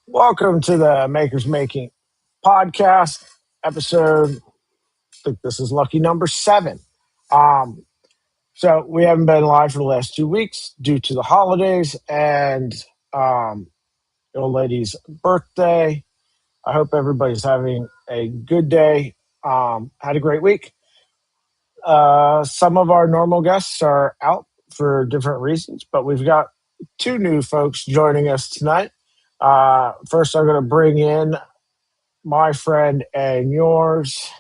Welcome to the Makers Making podcast episode. I think this is lucky number 7. Um, so we haven't been live for the last 2 weeks due to the holidays and um, the old lady's birthday. I hope everybody's having a good day. Had a great week. Some of our normal guests are out for different reasons, but we've got 2 new folks joining us tonight. First, I'm going to bring in my friend and yours,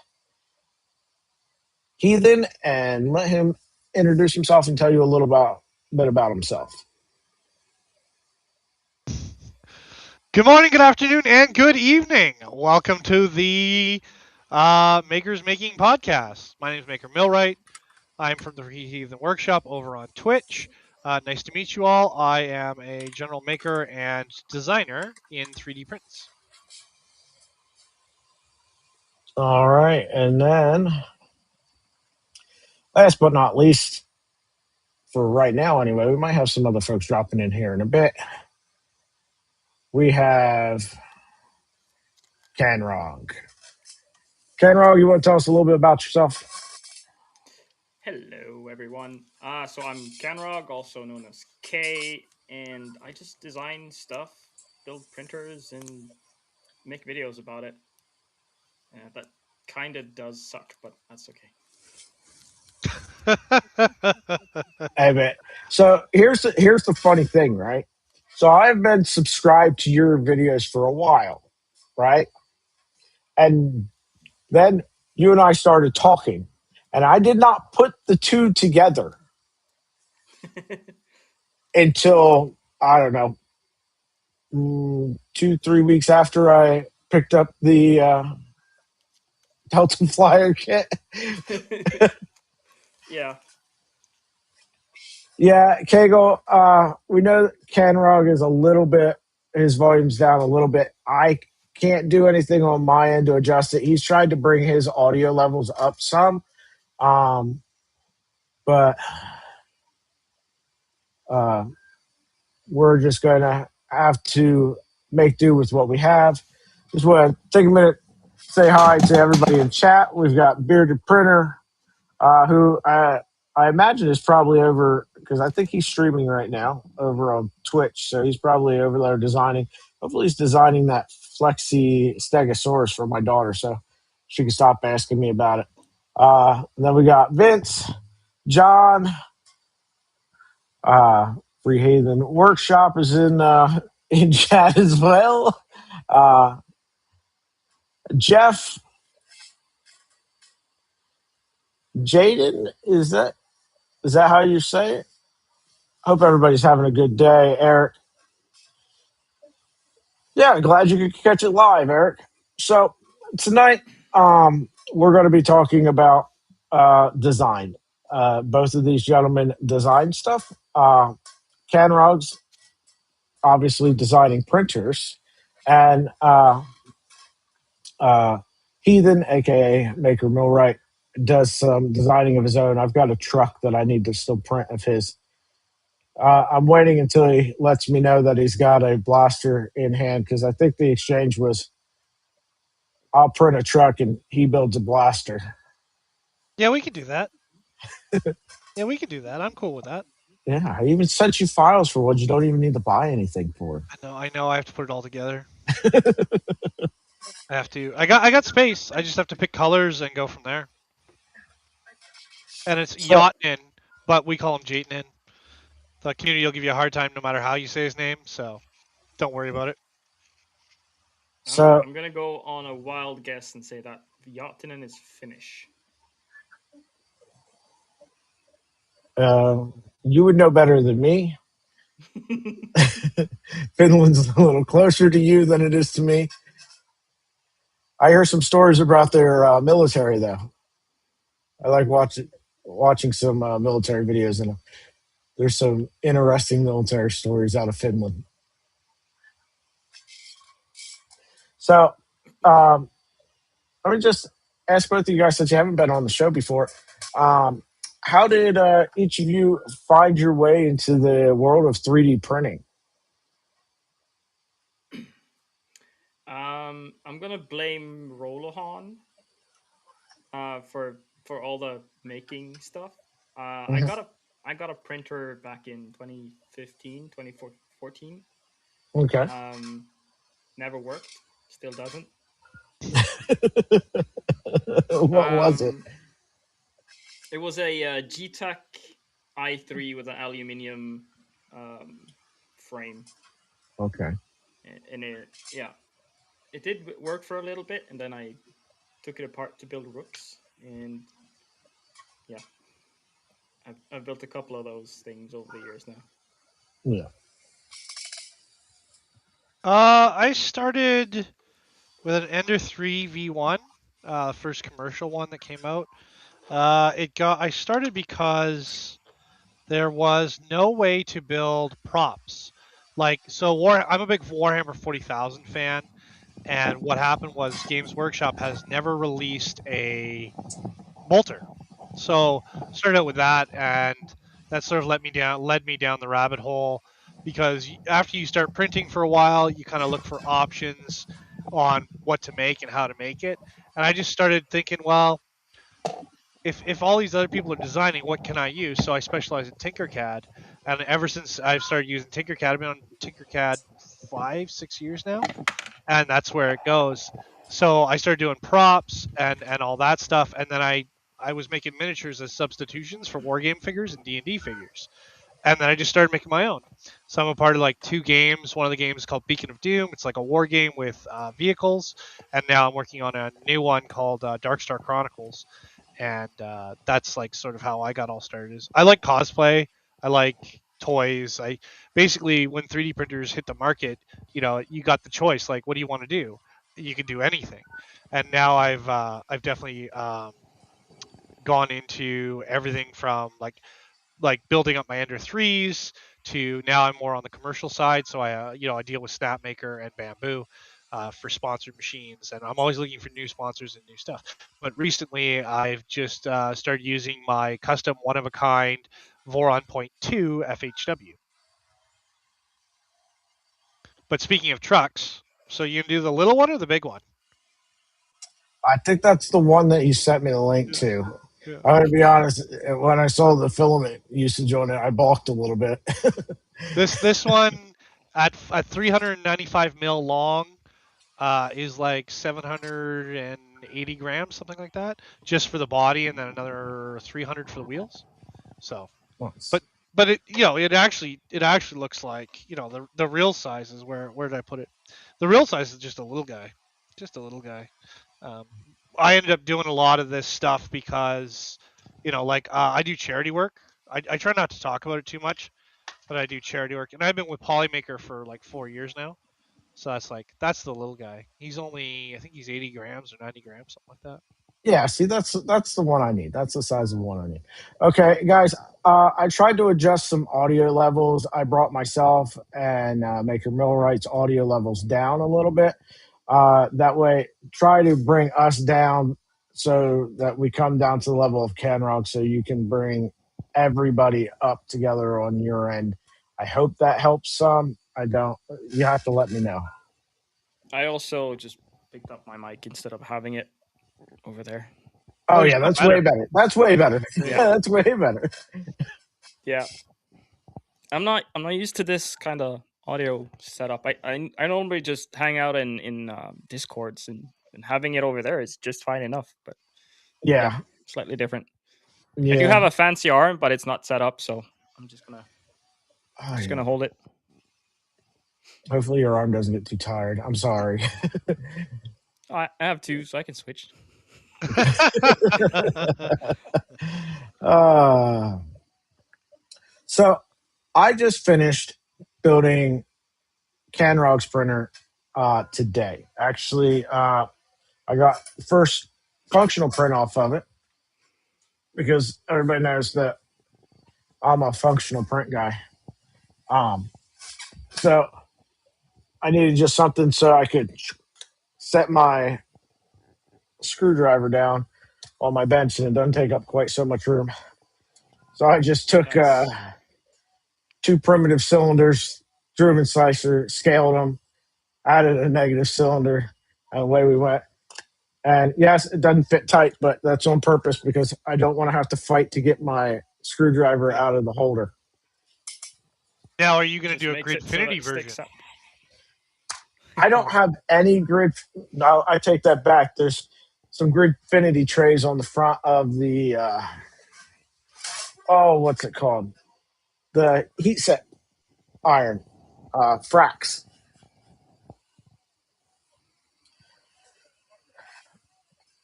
Heathen, and let him introduce himself and tell you a bit about himself. Good morning, good afternoon, and good evening. Welcome to the Makers Making podcast. My name is Maker Millwright. I'm from the Heathen Workshop over on Twitch. Nice to meet you all. I am a general maker and designer in 3D prints. All right, and then last but not least, for right now anyway, we might have some other folks dropping in here in a bit. We have Canrog. Canrog, you want to tell us a little bit about yourself? Hello, everyone. So I'm Canrog, also known as K, and I just design stuff, build printers, and make videos about it. That kind of does suck, but that's okay. Hey, man. So here's the funny thing, right? So I've been subscribed to your videos for a while, right? And then you and I started talking, and I did not put the two together until I don't know, 2-3 weeks after I picked up the Delta Flyer kit. Yeah. Yeah, Kegel, we know Canrog is a little bit, his volume's down a little bit. I can't do anything on my end to adjust it. He's tried to bring his audio levels up some, but uh, we're just going to have to make do with what we have. Just want to take a minute, say hi to everybody in chat. We've got Bearded Printer, who I imagine is probably over, because I think he's streaming right now over on Twitch. So he's probably over there designing. Hopefully he's designing that Flexi Stegosaurus for my daughter so she can stop asking me about it. And then we got Vince, John, Free Haven Workshop is in chat as well. Jeff, Jaden, is that how you say it? Hope everybody's having a good day. Eric, yeah, glad you could catch it live, Eric. So tonight, we're going to be talking about design. Both of these gentlemen design stuff. Canrog's obviously designing printers, and Heathen, aka Maker Millwright, does some designing of his own. I've got a truck that I need to still print of his. I'm waiting until he lets me know that he's got a blaster in hand, because I think the exchange was I'll print a truck and he builds a blaster. Yeah, we can do that. I'm cool with that. Yeah, I even sent you files for ones you don't even need to buy anything for. I know. I have to put it all together. I have to. I got space. I just have to pick colors and go from there. And it's Yachtin, but we call him Jaytnin. The community will give you a hard time no matter how you say his name, so don't worry about it. So I'm going to go on a wild guess and say that Yachtinen is Finnish. you would know better than me. Finland's a little closer to you than it is to me. I hear some stories about their military, though. I like watching some military videos, and there's some interesting military stories out of Finland. So, let me just ask both of you guys, since you haven't been on the show before, how did each of you find your way into the world of 3D printing? I'm gonna blame Rolohan for all the making stuff. I Mhm. got a printer back in 2015, 2014. Okay. Never worked. Still doesn't. What was it? It was a G-Tech i3 with an aluminium frame, Okay. and it did work for a little bit, and then I took it apart to build rooks, and yeah, I've built a couple of those things over the years now. Yeah. I started with an Ender 3 V1, first commercial one that came out. I started because there was no way to build props. I'm a big Warhammer 40,000 fan, and what happened was Games Workshop has never released a bolter. So started out with that, and that sort of led me down the rabbit hole, because after you start printing for a while, you kind of look for options on what to make and how to make it. And I just started thinking, well, if all these other people are designing, what can I use? So I specialize in Tinkercad, and ever since I've started using Tinkercad, I've been on Tinkercad 5, 6 years now, and that's where it goes. So I started doing props and all that stuff, and then I was making miniatures as substitutions for wargame figures and D&D figures, and then I just started making my own. So I'm a part of like 2 games. One of the games is called Beacon of Doom. It's like a war game with vehicles, and now I'm working on a new one called Darkstar Chronicles, and that's like sort of how I got all started. I like cosplay. I like toys. I basically, when 3D printers hit the market, you got the choice. Like, what do you want to do? You can do anything. And now I've definitely gone into everything from like building up my Ender 3s to now I'm more on the commercial side. So I deal with Snapmaker and Bamboo for sponsored machines, and I'm always looking for new sponsors and new stuff. But recently, I've just started using my custom one of a kind Voron Point 2 FHW. But speaking of trucks, so you can do the little one or the big one? I think that's the one that you sent me the link Yeah. to. Yeah. I'm gonna be honest. When I saw the filament usage on it, I balked a little bit. This one at 395 mil long is like 780 grams, something like that, just for the body, and then another 300 for the wheels. So, Once. but but it actually looks like, the real size is where did I put it? The real size is just a little guy, just a little guy. Um, I ended up doing a lot of this stuff because, I do charity work. I try not to talk about it too much, but I do charity work, and I've been with Polymaker for like 4 years now. So that's the little guy. I think he's 80 grams or 90 grams, something like that. Yeah, see, that's the one I need. That's the size of the one I need. Okay, guys, I tried to adjust some audio levels. I brought myself and Maker Millwright's audio levels down a little bit. That way, try to bring us down so that we come down to the level of Canrog, so you can bring everybody up together on your end. I hope that helps some. I don't. You have to let me know. I also just picked up my mic instead of having it over there. Oh Oh, you yeah, sound that's way better. better. That's way better. Yeah. That's way better. Yeah. I'm not used to this kind of audio setup. I normally just hang out in Discords, and having it over there is just fine enough. But yeah, Yeah, slightly different. I do yeah. have a fancy arm, but it's not set up, so I'm just gonna Oh, just yeah. gonna hold it. Hopefully your arm doesn't get too tired. I'm sorry. I have two, so I can switch. uh, so I just finished building Canrog's printer today. Actually, I got the first functional print off of it because everybody knows that I'm a functional print guy. So I needed just something so I could set my screwdriver down on my bench and it doesn't take up quite so much room. So I just took Nice. 2 primitive cylinders, threw them in slicer, scaled them, added a negative cylinder, And away we went. And yes, it doesn't fit tight, but that's on purpose because I don't want to have to fight to get my screwdriver Yeah. out of the holder. Now, are you going to Just do a makes it so that Gridfinity it version? sticks up. I don't have any grid. No, I take that back. There's some Gridfinity trays on the front of the. What's it called? The heat set iron, Frax.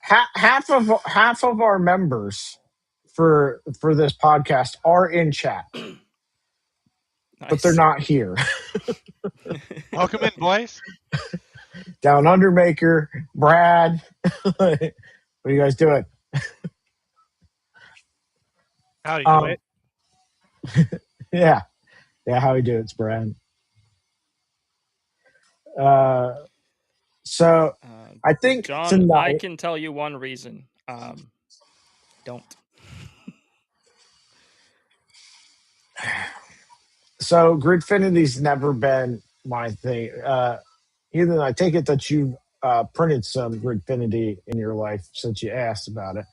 Half of our members for this podcast are in chat, but they're Nice. not here. Welcome in, boys. Down Undermaker, Brad. What are you guys doing? Howdy, Dewit. Yeah, how we do? It's Brad. Uh, so I think John, I tonight. can tell you one reason. Don't. So Gridfinity's never been my thing. Ethan, I take it that you've printed some Gridfinity in your life since you asked about it.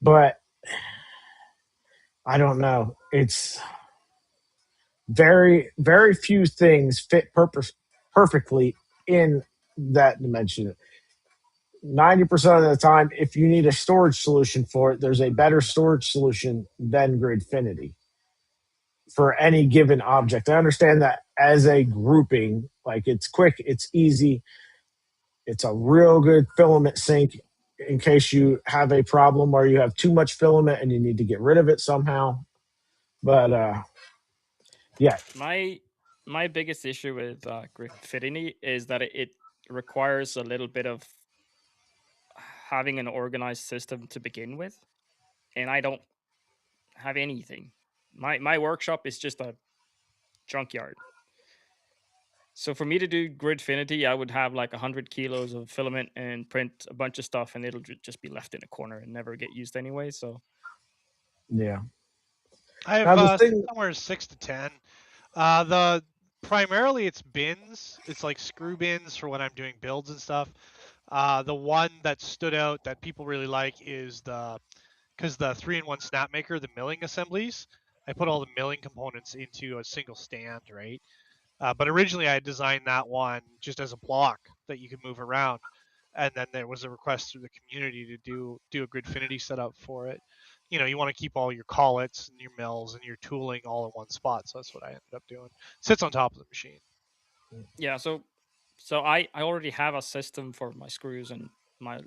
But I don't know. It's very few things fit perfectly in that dimension. 90% of the time, if you need a storage solution for it, there's a better storage solution than Gridfinity for any given object. I understand that as a grouping, like it's quick, it's easy, it's a real good filament sink in case you have a problem or you have too much filament and you need to get rid of it somehow. But yeah, My biggest issue with Gridfinity is that it requires a little bit of having an organized system to begin with, and I don't have anything. My workshop is just a junkyard. So for me to do Gridfinity, I would have like 100 kilos of filament and print a bunch of stuff, and it'll just be left in a corner and never get used anyway. So yeah. I Now have the thing, somewhere 6 to 10. The primarily it's bins. It's like screw bins for when I'm doing builds and stuff. The one that stood out that people really like is because the 3-in-1 snap maker, the milling assemblies. I put all the milling components into a single stand, right? But originally I designed that one just as a block that you could move around, and then there was a request through the community to do a Gridfinity setup for it. You want to keep all your collets and your mills and your tooling all in one spot, so that's what I ended up doing. Sits on top of the machine. yeah, so I already have a system for my screws and my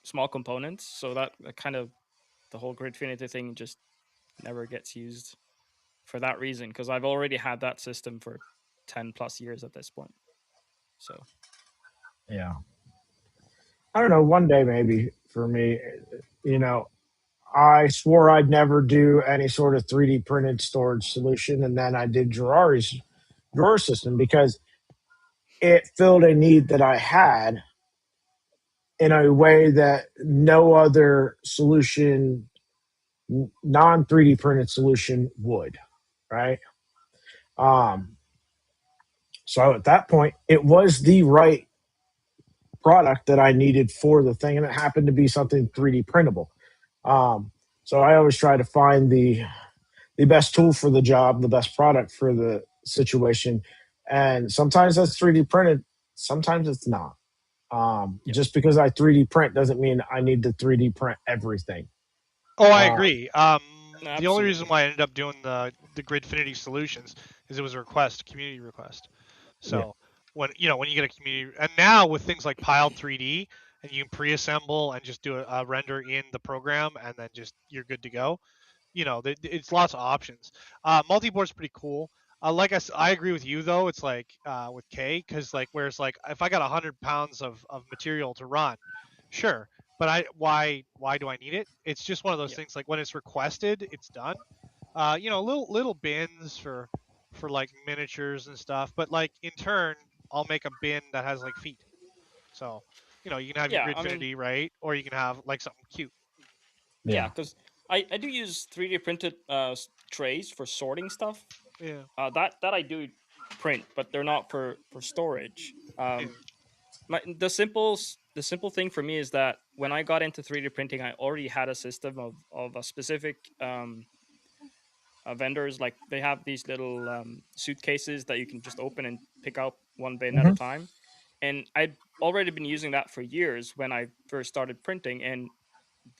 small components, so that kind of the whole Gridfinity thing just never gets used for that reason because I've already had that system for 10 plus years at this point. So yeah, I don't know. One day maybe for me, you know, I swore I'd never do any sort of 3D printed storage solution, and then I did Girardi's drawer system because it filled a need that I had in a way that no other solution, non 3D printed solution would, right? Um, so at that point, it was the right product that I needed for the thing, and it happened to be something 3D printable. So I always try to find the best tool for the job, the best product for the situation, and sometimes that's 3D printed, sometimes it's not. yeah, Just because I 3D print doesn't mean I need to 3D print everything. Oh, I Uh, agree. The only reason absolutely. why I ended up doing the Gridfinity solutions is it was a request, community request. yeah, So when you get a community, and now with things like Piled 3D, and you can pre-assemble and just do a render in the program, and then just you're good to go. It's lots of options. Multi-board's pretty cool. I agree with you though. It's like with K, because like whereas like if I got 100 pounds of material to run, sure, but why do I need it? It's just one of those Yeah, things. Like when it's requested, it's done. Little bins for like miniatures and stuff. But like in turn, I'll make a bin that has like feet. So you can have your yeah. I mean, Gridfinity, right? Or you can have like something cute. yeah, yeah, because I do use 3D printed trays for sorting stuff. Yeah. That I do print, but they're not for storage. Yeah. the simple thing for me is that when I got into 3D printing, I already had a system of a specific vendors. Like they have these little suitcases that you can just open and pick out one bin at a Mhm. time, and I'd already been using that for years when I first started printing, and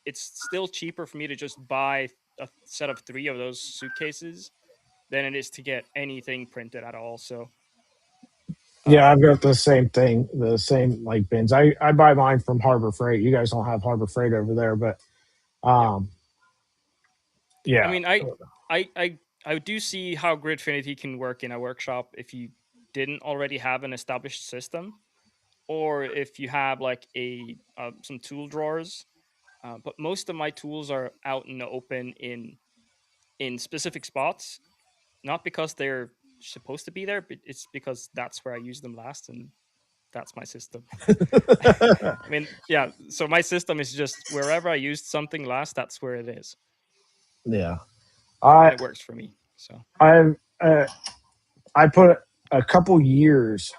it's still cheaper for me to just buy a set of 3 of those suitcases than it is to get anything printed at all. So Yeah, I've um got the same thing, the same like bins. I buy mine from Harbor Freight. You guys don't have Harbor Freight over there, but yeah, um, I yeah, mean, I I I do see how Gridfinity can work in a workshop if you didn't already have an established system, or if you have like a some tool drawers. But most of my tools are out in the open in specific spots, not because they're supposed to be there, but it's because that's where I used them last, and that's my system. I mean, yeah. So my system is just wherever I used something last, that's where it is, yeah. and I it works for me. So I uh, I put a couple years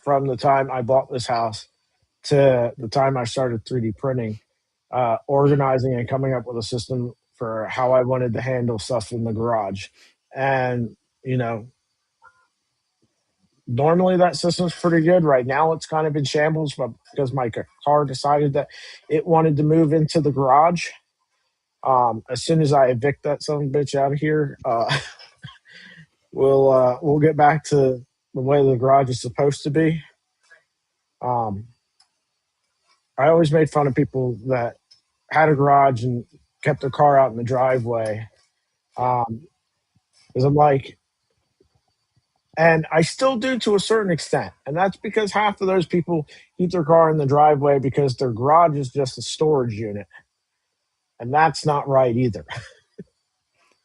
from the time I bought this house to the time I started 3D printing, organizing and coming up with a system for how I wanted to handle stuff in the garage. And, you know, normally that system's pretty good. Right now it's kind of in shambles, but because my car decided that it wanted to move into the garage. As soon as I evict that son of a bitch out of here, we'll get back to the way the garage is supposed to be. Um, I always made fun of people that had a garage and kept their car out in the driveway. yeah. Because I'm like, and I still do to a certain extent. And that's because half of those people keep their car in the driveway because their garage is just a storage unit. And that's not right either.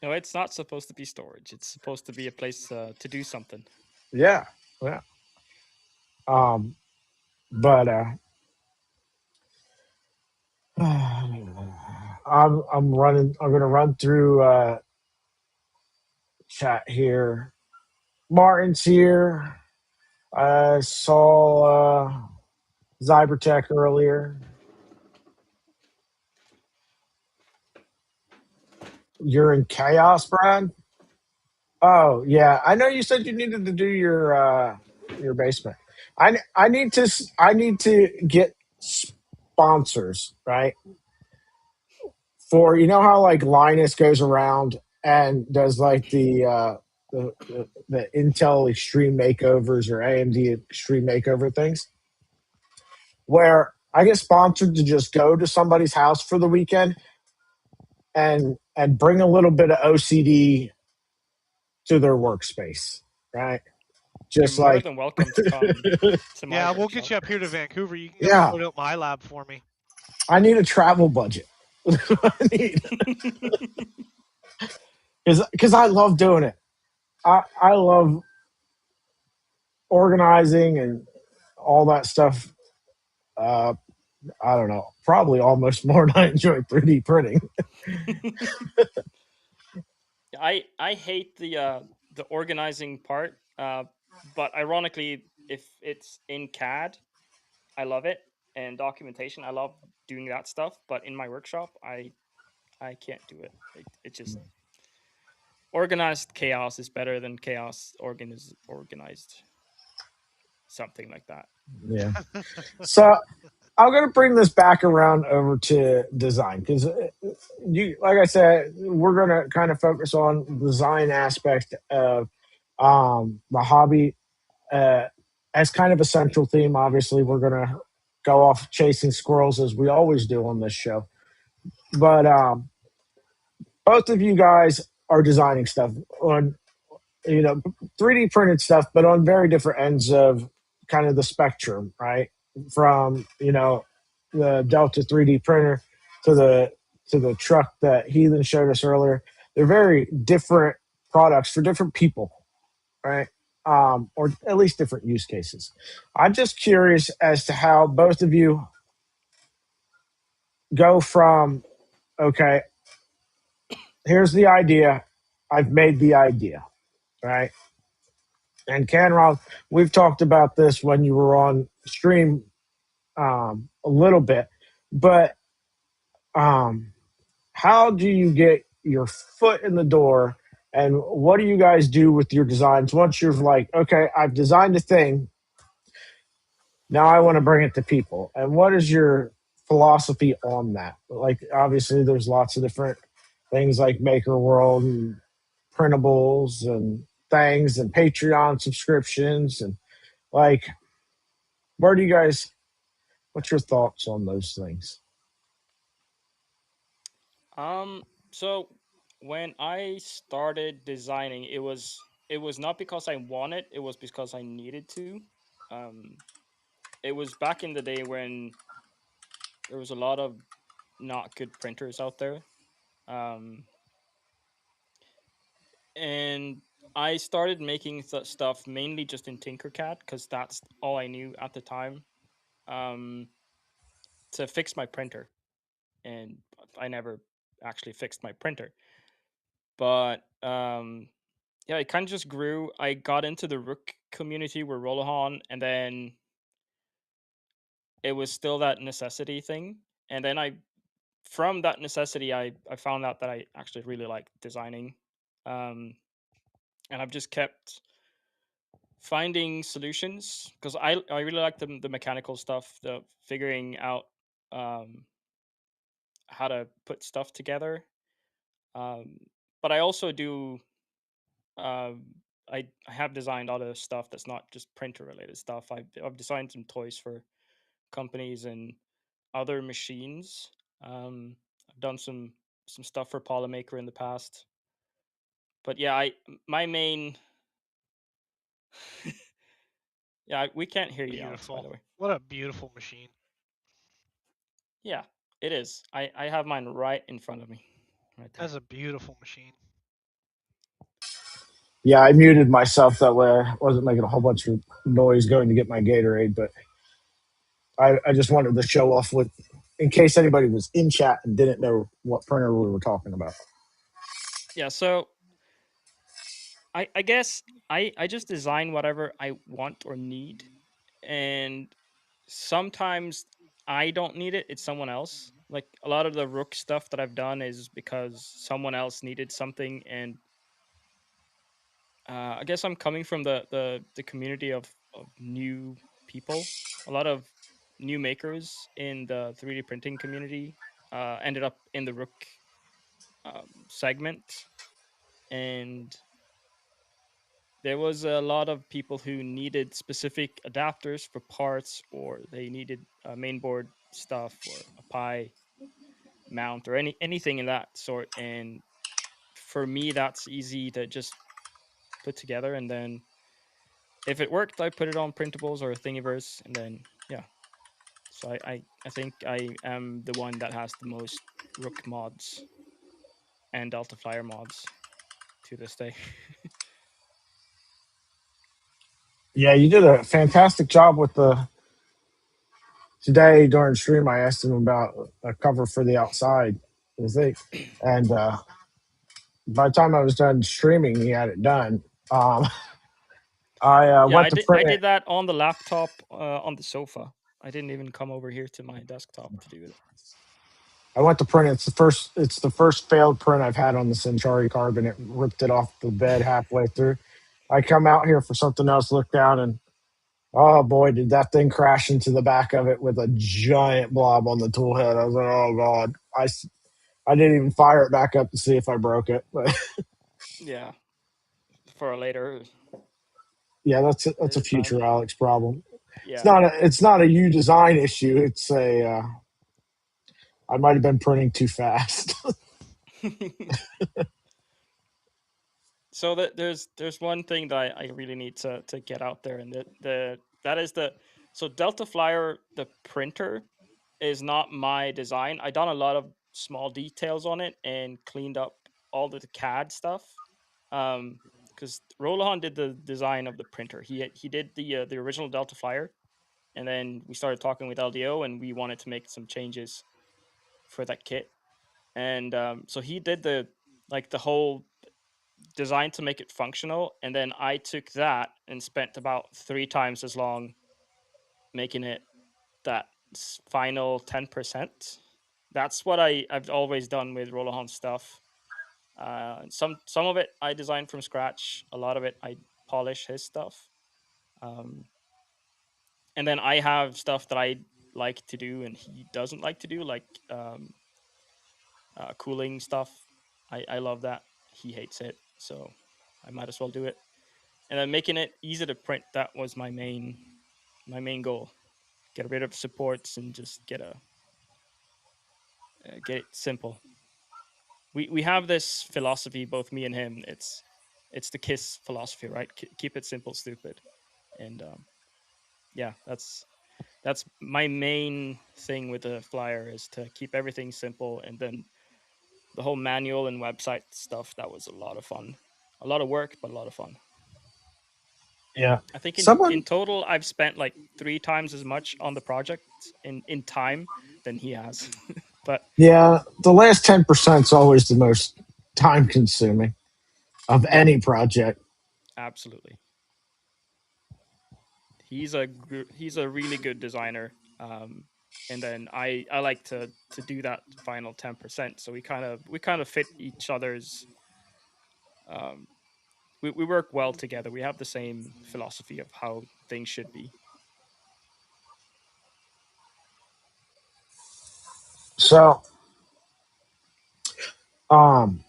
No, it's not supposed to be storage. It's supposed to be a place to do something. Yeah. Yeah. Um, but I'm running. I'm gonna run through chat here. Martin's here. I saw Zybertech earlier. You're in chaos, Brad. Oh yeah, I know you said you needed to do your basement. I need to get sponsors, right? For you know how like Linus goes around and does like the Intel Extreme Makeovers or AMD Extreme Makeover things, where I get sponsored to just go to somebody's house for the weekend and bring a little bit of OCD to their workspace, right? You're Just more like than welcome to come to my Yeah, we'll get workshop. you up here to Vancouver. You can come yeah, sort out my lab for me. I need a travel budget. I need because I love doing it. I love organizing and all that stuff. Uh, I don't know, probably almost more than I enjoy 3D printing. I hate the organizing part, but ironically, if it's in CAD, I love it, and documentation, I love doing that stuff. But in my workshop, I can't do it. It just organized chaos is better than chaos organized something like that. Yeah. So I'm going to bring this back around over to design because you, like I said, we're going to kind of focus on the design aspect of the hobby as kind of a central theme. Obviously, we're going to go off chasing squirrels as we always do on this show. But both of you guys are designing stuff on, 3D printed stuff, but on very different ends of kind of the spectrum, right? From, the Delta 3D printer to the truck that Heathen showed us earlier. They're very different products for different people, right? Or at least different use cases. I'm just curious as to how both of you go from, okay, here's the idea, I've made the idea, right? And Canrock, we've talked about this when you were on stream a little bit, but um, how do you get your foot in the door? And what do you guys do with your designs once you're like, okay, I've designed a thing. Now I want to bring it to people. And what is your philosophy on that? Like, obviously, there's lots of different things like Maker World and printables and things and Patreon subscriptions. And like, where do you guys, what's your thoughts on those things? So when I started designing, it was not because I wanted, it was because I needed to. Um, it was back in the day when there was a lot of not good printers out there. Um, and I started making stuff mainly just in Tinkercad because that's all I knew at the time, um, to fix my printer. And I never actually fixed my printer. But yeah, it kind of just grew. I got into the Rook community with Rollahan, and then it was still that necessity thing. And then from that necessity, I found out that I actually really like designing. Um, and I've just kept finding solutions because I really like the mechanical stuff, the figuring out um, how to put stuff together. Um, but I also do um, I have designed other stuff that's not just printer related stuff. I've designed some toys for companies and other machines. I've done some stuff for Polymaker in the past. But yeah, I my main yeah, we can't hear you, Alex, by Beautiful. the way. What a beautiful machine. Yeah, it is. I have mine right in front of me, right there. That's a beautiful machine. Yeah, I muted myself that way. I wasn't making a whole bunch of noise going to get my Gatorade, but I just wanted to show off with, in case anybody was in chat and didn't know what printer we were talking about. Yeah, so I guess I just design whatever I want or need, and sometimes I don't need it, it's someone else. Like a lot of the Rook stuff that I've done is because someone else needed something, and I guess I'm coming from the community of new people. A lot of new makers in the 3D printing community ended up in the Rook segment, and there was a lot of people who needed specific adapters for parts, or they needed mainboard stuff or a Pi mount or anything in that sort. And for me, that's easy to just put together, and then if it worked, I put it on printables or Thingiverse, and then yeah. So I think I am the one that has the most Rook mods and Delta Flyer mods to this day. Yeah, you did a fantastic job with the today during stream. I asked him about a cover for the outside, the thing, and by the time I was done streaming, he had it done. Um, I Yeah, went I to did. print I it. did that on the laptop on the sofa. I didn't even come over here to my desktop to do it. I went to print it. It's the first. It's the first failed print I've had on the Centauri Carbon. It ripped it off the bed halfway through. I come out here for something else, look down, and oh boy, did that thing crash into the back of it with a giant blob on the tool head. I was like, oh god. I didn't even fire it back up to see if I broke it. But Yeah, for a later yeah, that's a time. future Alex problem. Yeah. It's not a you design issue. It's a I might have been printing too fast. So that there's one thing that I really need to get out there, and that is the so Delta Flyer, the printer, is not my design. I done a lot of small details on it and cleaned up all the CAD stuff. Because Rollahan did the design of the printer. He did the original Delta Flyer, and then we started talking with LDO, and we wanted to make some changes for that kit. And so he did the whole design to make it functional, and then I took that and spent about 3 times as long making it that final 10%. That's what I've always done with Rolahan stuff. Some of it I designed from scratch. A lot of it I polish his stuff. Um, and then I have stuff that I like to do and he doesn't like to do, like cooling stuff. I love that. He hates it, so I might as well do it. And then making it easy to print, that was my main goal. Get rid of supports and just get it simple. We have this philosophy, both me and him. It's the KISS philosophy, right? Keep it simple, stupid. And yeah, that's my main thing with the flyer, is to keep everything simple. And then the whole manual and website stuff, that was a lot of fun, a lot of work, but a lot of fun. Yeah. I think in Someone, total I've spent like 3 times as much on the project in time than he has. But yeah, the last 10% is always the most time consuming of yeah, any project. absolutely. He's a really good designer. And then I like to do that final 10%. So we kind of fit each other's. um we work well together. We have the same philosophy of how things should be. So, um,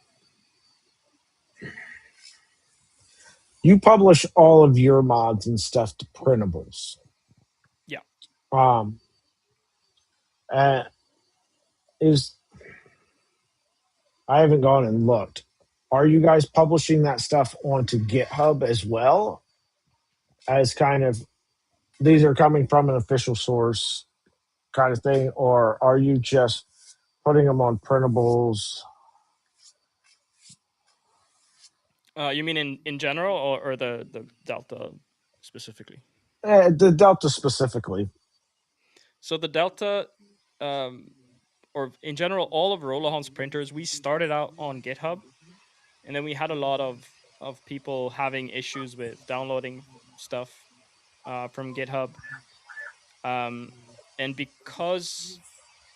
you publish all of your mods and stuff to printables. Yeah. Um, uh, is I haven't gone and looked. Are you guys publishing that stuff onto GitHub as well, as kind of these are coming from an official source kind of thing, or are you just putting them on printables? You mean in general, or the Delta specifically? The Delta specifically. So the Delta, um, or in general, all of Rolahan's printers, we started out on GitHub, and then we had a lot of people having issues with downloading stuff from GitHub. Um, and because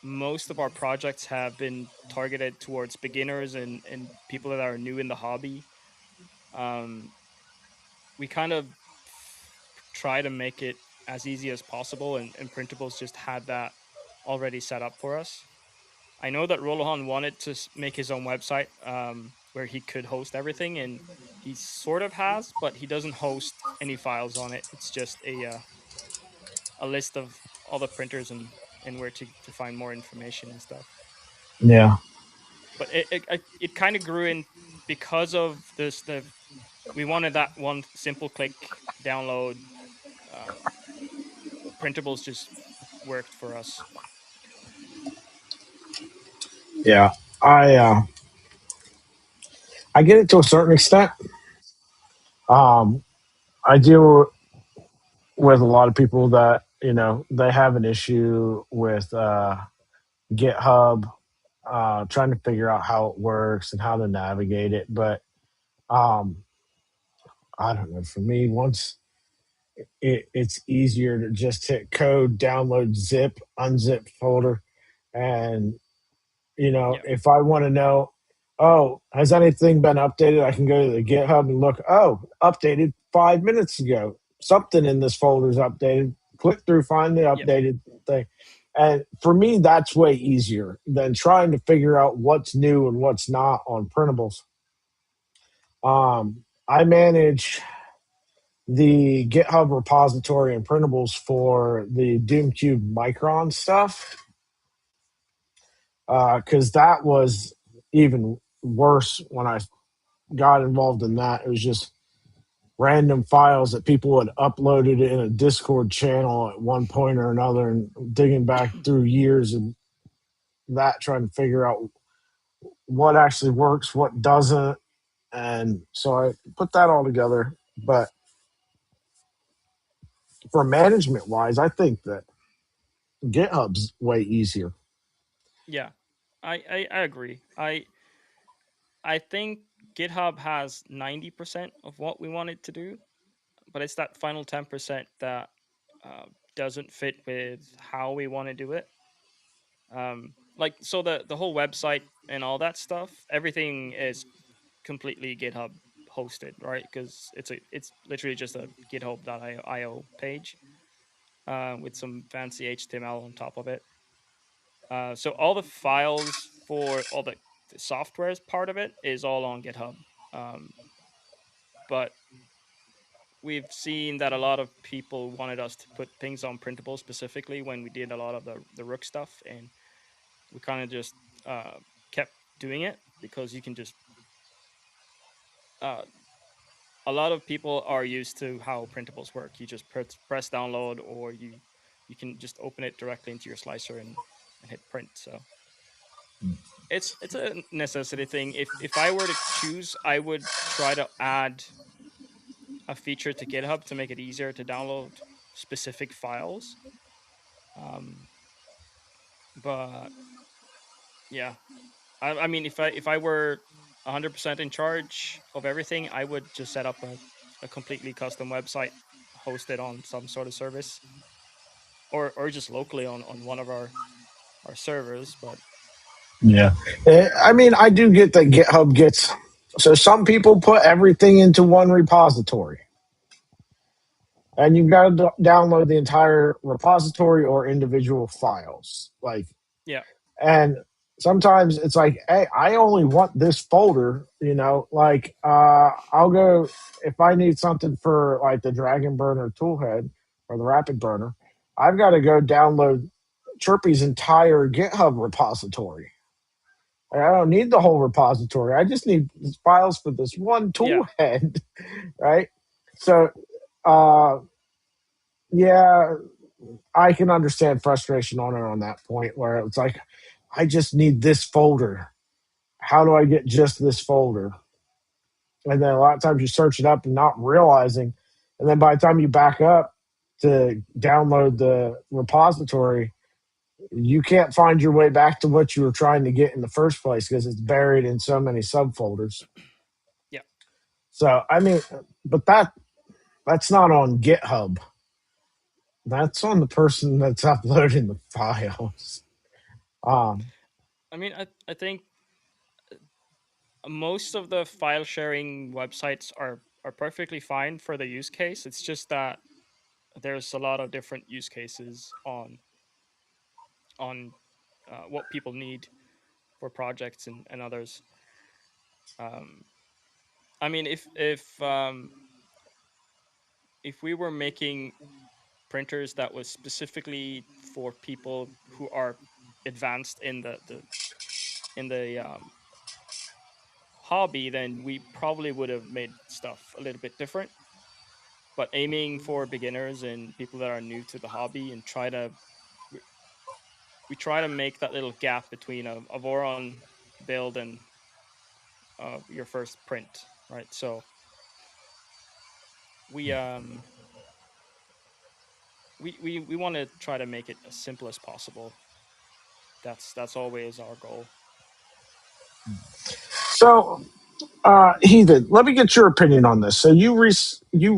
most of our projects have been targeted towards beginners and people that are new in the hobby, um, we kind of try to make it as easy as possible, and printables just had that already set up for us. I know that Rolohan wanted to make his own website, where he could host everything, and he sort of has, but he doesn't host any files on it. It's just a list of all the printers and where to find more information and stuff. Yeah. But it kind of grew in because of this. We wanted that one simple click download. Um, Printables just worked for us. Yeah. I uh, I get it to a certain extent. Um, I deal with a lot of people that they have an issue with GitHub, trying to figure out how it works and how to navigate it. But um, I don't know. For me, once it's easier to just hit code, download, zip, unzip folder, and Yeah, if I want to know, oh, has anything been updated? I can go to the GitHub and look. Oh, updated 5 minutes ago. Something in this folder is updated. Click through, find the yep, updated thing. And for me, that's way easier than trying to figure out what's new and what's not on printables. I manage the GitHub repository and printables for the Doomcube Micron stuff, because that was even worse when I got involved in that. It was just random files that people had uploaded in a Discord channel at one point or another, and digging back through years of that, trying to figure out what actually works, what doesn't. And so I put that all together. But for management wise, I think that GitHub's way easier. yeah. I agree. I think GitHub has 90% of what we wanted to do, but it's that final 10% that doesn't fit with how we want to do it. Like so the whole website and all that stuff, everything is completely GitHub hosted, right? Because it's literally just a github.io page with some fancy HTML on top of it. So all the files for all the software's part of it is all on GitHub. Um, but we've seen that a lot of people wanted us to put things on printable specifically when we did a lot of the Rook stuff, and we kind of just kept doing it because you can just uh, a lot of people are used to how printables work. You just press download, or you can just open it directly into your slicer and hit print. So it's a necessity thing. If I were to choose, I would try to add a feature to GitHub to make it easier to download specific files. Um, but yeah, I mean, if I were 100% in charge of everything, I would just set up a completely custom website hosted on some sort of service, or just locally on one of our servers. But Yeah. I mean, I do get that GitHub gets. So some people put everything into one repository, and you've got to download the entire repository or individual files. Like, yeah, and sometimes it's like, hey, I only want this folder. Like I'll go if I need something for like the Dragon Burner toolhead or the Rapid Burner. I've got to go download Chirpy's entire GitHub repository. I don't need the whole repository. I just need files for this one yeah. tool head, right? So, uh, yeah, I can understand frustration on it on that point where it's like, I just need this folder. How do I get just this folder? And then a lot of times you search it up and not realizing, and then by the time you back up to download the repository, you can't find your way back to what you were trying to get in the first place because it's buried in so many subfolders. Yeah. So I mean, but that's not on GitHub. That's on the person that's uploading the files. Um, I mean, I think most of the file sharing websites are perfectly fine for the use case. It's just that there's a lot of different use cases on what people need for projects and others. Um, I mean, if we were making printers that was specifically for people who are advanced in the hobby, then we probably would have made stuff a little bit different. But aiming for beginners and people that are new to the hobby, and we, we try to make that little gap between a Voron build and your first print, right? So we we want to try to make it as simple as possible. That's always our goal. so, Heathen, let me get your opinion on this. So you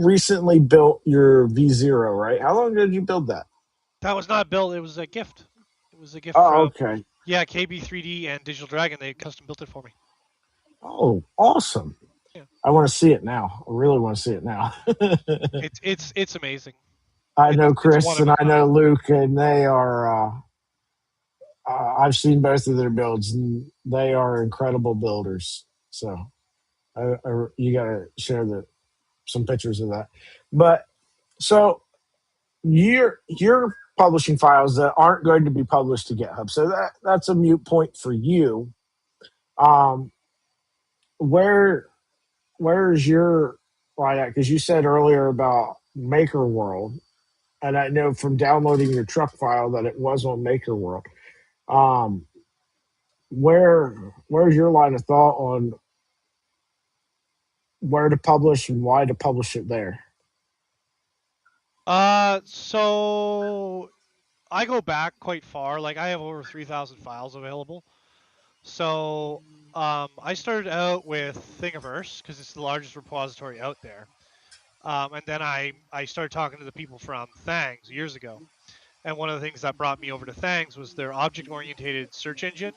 recently built your V0, right? How long ago did you build that? That was not built. It was a gift. It was a gift Oh, from okay. yeah KB3D and Digital Dragon. They custom built it for me. Oh, awesome. Yeah, I want to see it now. I really want to see it now. it's amazing. I know It's one Chris of and a I know kind. Luke, and they are. I've seen both of their builds, and they are incredible builders. So you got to share some pictures of that. But so you're publishing files that aren't going to be published to GitHub, so that's a mute point for you. Um, where where's your like? Because you said earlier about Maker World, and I know from downloading your truck file that it was on Maker World. Um, where's your line of thought on where to publish and why to publish it there? So I go back quite far. Like I have over 3,000 files available. So I started out with Thingiverse because it's the largest repository out there. And then I started talking to the people from Thangs years ago. And one of the things that brought me over to Thangs was their object-oriented search engine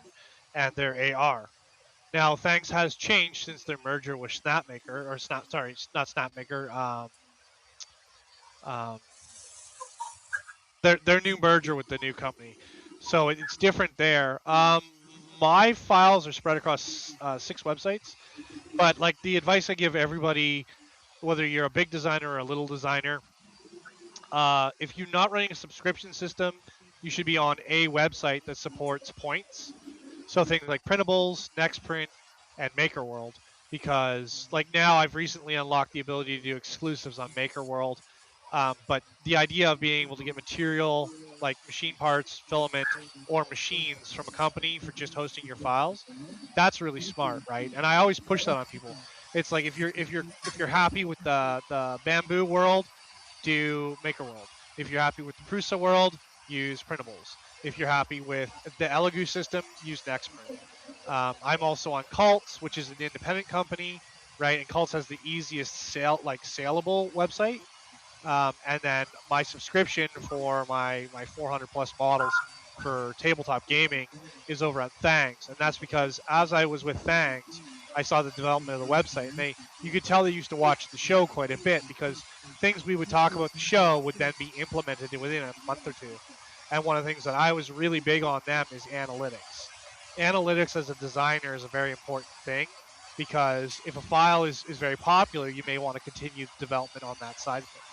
and their AR. Now, Thangs has changed since their merger with Snapmaker, or sorry, not Snapmaker. Um, their new merger with the new company, so it's different there. My files are spread across 6 websites, but like the advice I give everybody, whether you're a big designer or a little designer, if you're not running a subscription system, you should be on a website that supports points. So things like printables, Nextprint, and MakerWorld. Because like now I've recently unlocked the ability to do exclusives on MakerWorld. But the idea of being able to get material like machine parts, filament, or machines from a company for just hosting your files, that's really smart, right? And I always push that on people. It's like if you're happy with the bamboo world, do MakerWorld. If you're happy with the Prusa world, use printables. If you're happy with the Elegoo system, use Nextprint. I'm also on Cults, which is an independent company, right? And Cults has the easiest saleable website. And then my subscription for my 400 plus models for tabletop gaming is over at Thangs, and that's because as I was with Thangs, I saw the development of the website, and you could tell they used to watch the show quite a bit because things we would talk about the show would then be implemented within a month or two. And one of the things that I was really big on them is analytics. Analytics as a designer is a very important thing because if a file is very popular, you may want to continue development on that side of things.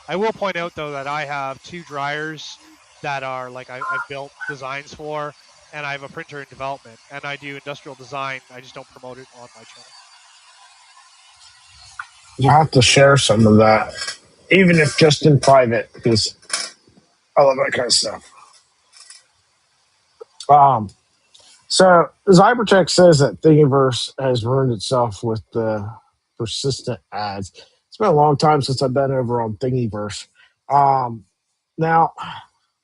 I will point out though that I have 2 dryers that are like I've built designs for, and I have a printer in development, and I do industrial design. I just don't promote it on my channel. You have to share some of that, even if just in private, because I love that kind of stuff. Um, so Zybertech says that Thingiverse has ruined itself with the persistent ads. It's been a long time since I've been over on Thingiverse. Now,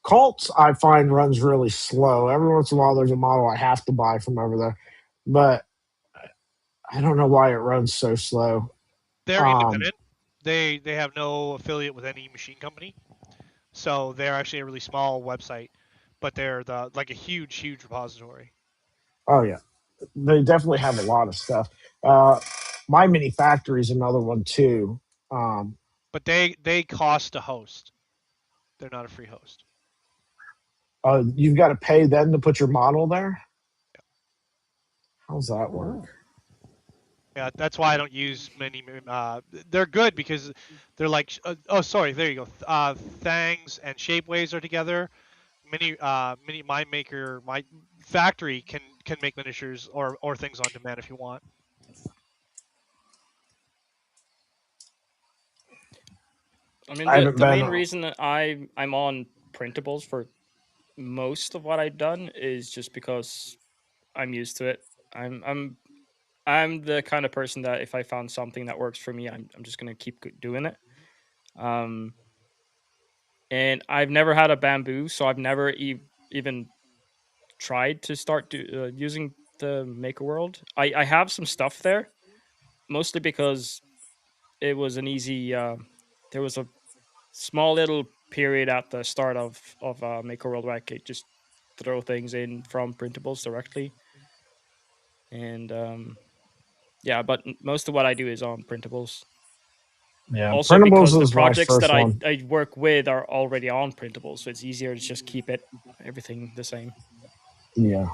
Cults I find runs really slow. Every once in a while, there's a model I have to buy from over there, but I don't know why it runs so slow. They're Um, independent. They have no affiliate with any machine company, so they're actually a really small website, but they're the like a huge repository. oh yeah, they definitely have a lot of stuff. Uh, My Mini Factory is another one too. Um, But they cost to host. They're not a free host. you've got to pay them to put your model there. How's that work? Yeah, that's why I don't use many. They're good because they're like. Oh, sorry. There you go. Thangs and Shapeways are together. My factory can make miniatures or things on demand if you want. I mean, I haven't the been. main reason that I'm on printables for most of what I've done is just because I'm used to it. I'm the kind of person that if I found something that works for me, I'm just gonna keep doing it. Um, and I've never had a bamboo, so I've never even tried to start using the Maker World. I have some stuff there, mostly because it was an easy. There was a small little period at the start of Maker World where I could just throw things in from printables directly, and yeah. But most of what I do is on printables. Yeah, Also, printables because the was my projects first that one. I work with are already on printables, so it's easier to just keep everything the same. Yeah,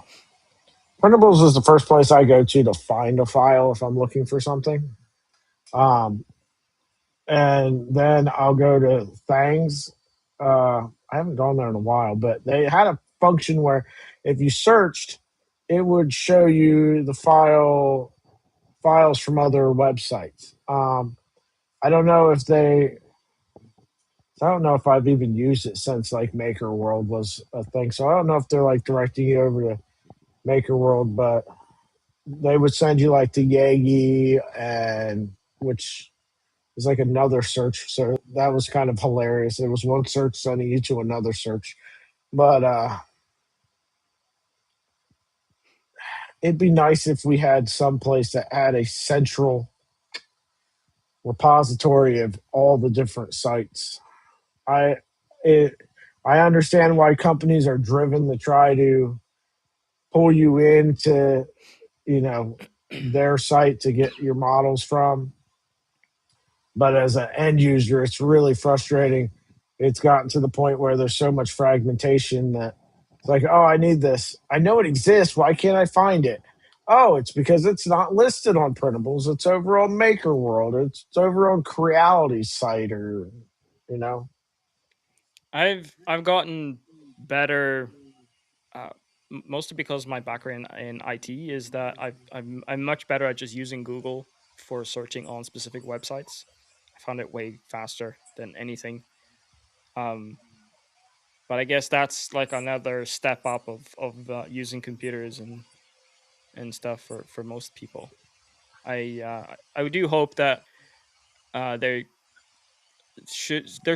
printables is the first place I go to find a file if I'm looking for something. Um, and then I'll go to Thangs. I haven't gone there in a while, but they had a function where if you searched, it would show you the files from other websites. I don't know if they. I don't know if I've even used it since like Maker World was a thing. So I don't know if they're like directing you over to Maker World, but they would send you like to Yagi and which is like another search. So that was kind of hilarious. It was one search sending you to another search. But it'd be nice if we had some place that had a central repository of all the different sites. I it I understand why companies are driven to try to pull you into, you know, their site to get your models from. But as an end user, it's really frustrating. It's gotten to the point where there's so much fragmentation that it's like, oh, I need this. I know it exists. Why can't I find it? Oh, it's because it's not listed on printables. It's over on Maker World. It's over on Creality's site, or you know. I've gotten better, uh, mostly because my background in IT is that I'm much better at just using Google for searching on specific websites. I found it way faster than anything. Um, but I guess that's like another step up of using computers and stuff for most people. I do hope that there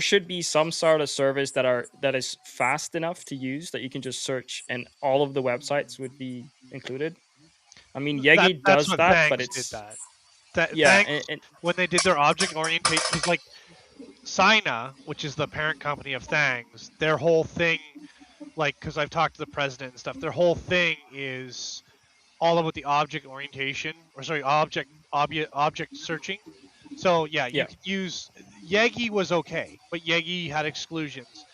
should be some sort of service that is fast enough to use that you can just search and all of the websites would be included. I mean, Yegi That's does what that, but Thangs did it's that. yeah, Thangs, when they did their object orientate, because like Sina, which is the parent company of Thangs, their whole thing, like, because I've talked to the president and stuff, their whole thing is all about the object orientation, or sorry, object searching. So yeah, you yeah, can use Yagi was okay, but Yagi had exclusions,